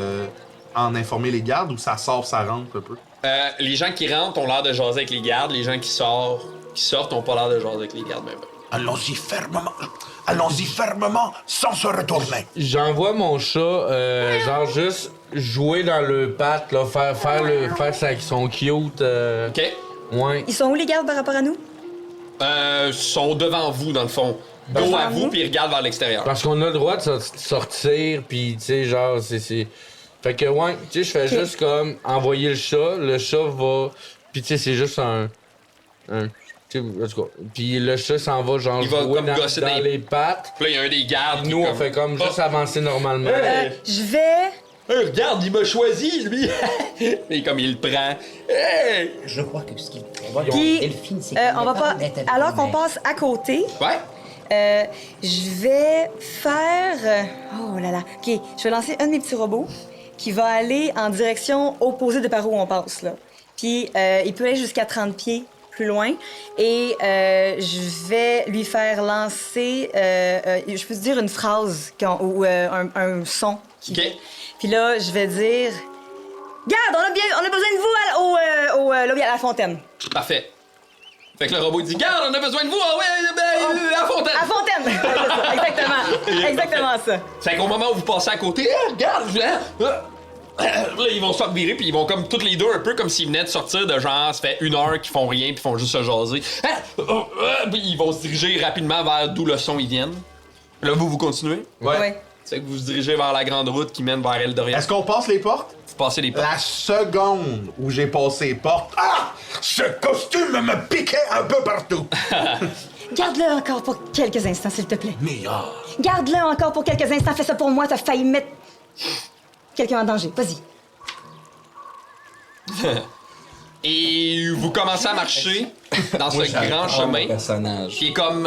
en informer les gardes ou ça sort, ça rentre un peu? Les gens qui rentrent ont l'air de jaser avec les gardes. Les gens qui sortent ont pas l'air de jaser avec les gardes. Même. Allons-y fermement. Allons-y fermement, sans se retourner. J'envoie mon chat, genre juste jouer dans le pat, là, faire ça avec son cute. OK. Ouais. Ils sont où les gardes par rapport à nous? Ils sont devant vous, dans le fond. Dos à vous, puis ils regardent vers l'extérieur. Parce qu'on a le droit de sortir, puis tu sais, genre, c'est... Fait que, ouais, tu sais, je fais juste comme envoyer le chat va... Puis tu sais, c'est juste un... Tu sais, en tout cas. Puis le chat s'en va, genre, il va jouer comme gosser dans les pattes. Puis là, il y a un des gardes. Nous, on fait comme juste avancer normalement. Je vais... regarde, il m'a choisi, lui! Et comme il le prend. Hey! Je crois que ce qu'il prévoit, Puis, Delphine, c'est on va pas... Alors qu'on passe à côté... Ouais? Je vais faire... Oh là là. OK, je vais lancer un de mes petits robots qui va aller en direction opposée de par où on passe, là. Puis, il peut aller jusqu'à 30 pieds plus loin. Et je vais lui faire lancer... je peux te dire une phrase ou un son. OK. Puis là, je vais dire... Garde, on a besoin de vous à la fontaine. Parfait. Fait que le robot dit, garde, on a besoin de vous, à la fontaine! À fontaine! Exactement. Exactement ça. Fait qu'au moment où vous passez à côté, regarde, là, ils vont se faire virer, puis ils vont comme toutes les deux, un peu comme s'ils venaient de sortir de genre, ça fait 1 heure qu'ils font rien, puis ils font juste se jaser. Puis ils vont se diriger rapidement vers d'où le son ils viennent. Là, vous continuez? Ouais. C'est que vous vous dirigez vers la grande route qui mène vers Eldoria. Est-ce qu'on passe les portes? Vous passez les portes. La seconde où j'ai passé les portes... Ah! Ce costume me piquait un peu partout. Garde-le encore pour quelques instants, s'il te plaît. Meilleur. Garde-le encore pour quelques instants. Fais ça pour moi. T'as failli mettre quelqu'un en danger. Vas-y. Et vous commencez à marcher dans ce grand chemin qui est comme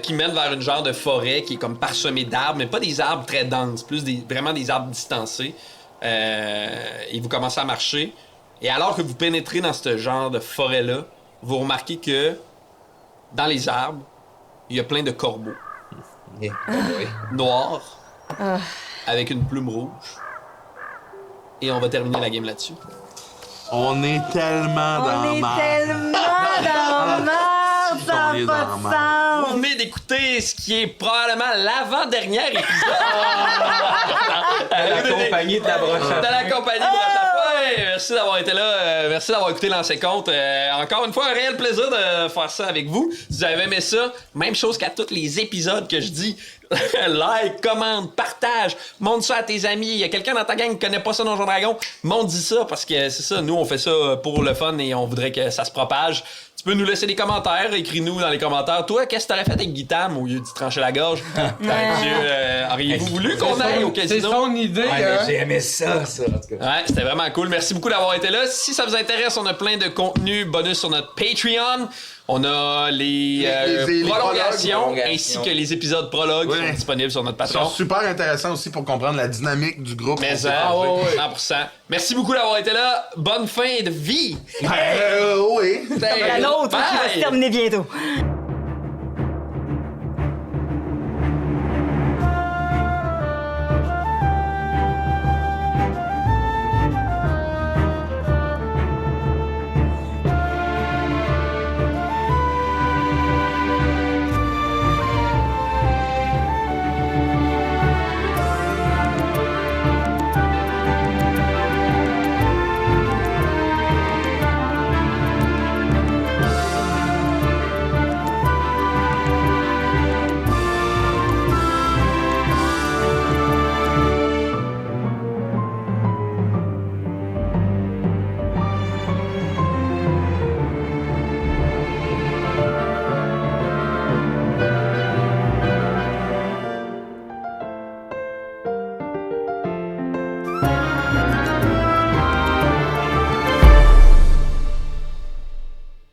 qui mène vers une genre de forêt qui est comme parsemée d'arbres, mais pas des arbres très denses, plus vraiment des arbres distancés. Et vous commencez à marcher. Et alors que vous pénétrez dans ce genre de forêt-là, vous remarquez que dans les arbres, il y a plein de corbeaux. Noirs, avec une plume rouge. Et on va terminer la game là-dessus. On est tellement dans On est marde. tellement dans marde, ça n'a pas de sens. Vous venez d'écouter ce qui est probablement l'avant-dernier épisode. De la compagnie de la broche à De la compagnie de la broche à foin. Merci d'avoir été là. Merci d'avoir écouté Lancer Compte. Encore une fois, un réel plaisir de faire ça avec vous. Si vous avez aimé ça, même chose qu'à tous les épisodes que je dis. Like, commande, partage, montre ça à tes amis. Il y a quelqu'un dans ta gang qui connaît pas ça Donjons Dragons, montre-y ça parce que c'est ça, nous on fait ça pour le fun et on voudrait que ça se propage. Tu peux nous laisser des commentaires, écris-nous dans les commentaires. Toi, qu'est-ce que t'aurais fait avec Guitam au lieu de te trancher la gorge? Auriez-vous voulu qu'on aille au casino? C'est son idée, hein? J'ai aimé ça, en tout cas. Ouais, c'était vraiment cool. Merci beaucoup d'avoir été là. Si ça vous intéresse, on a plein de contenu bonus sur notre Patreon. On a les prolongations ainsi que les épisodes prologues qui sont disponibles sur notre Patreon. C'est super intéressant aussi pour comprendre la dynamique du groupe. Mais ça, 100%. Merci beaucoup d'avoir été là. Bonne fin de vie. Oui. La nôtre qui va se terminer bientôt.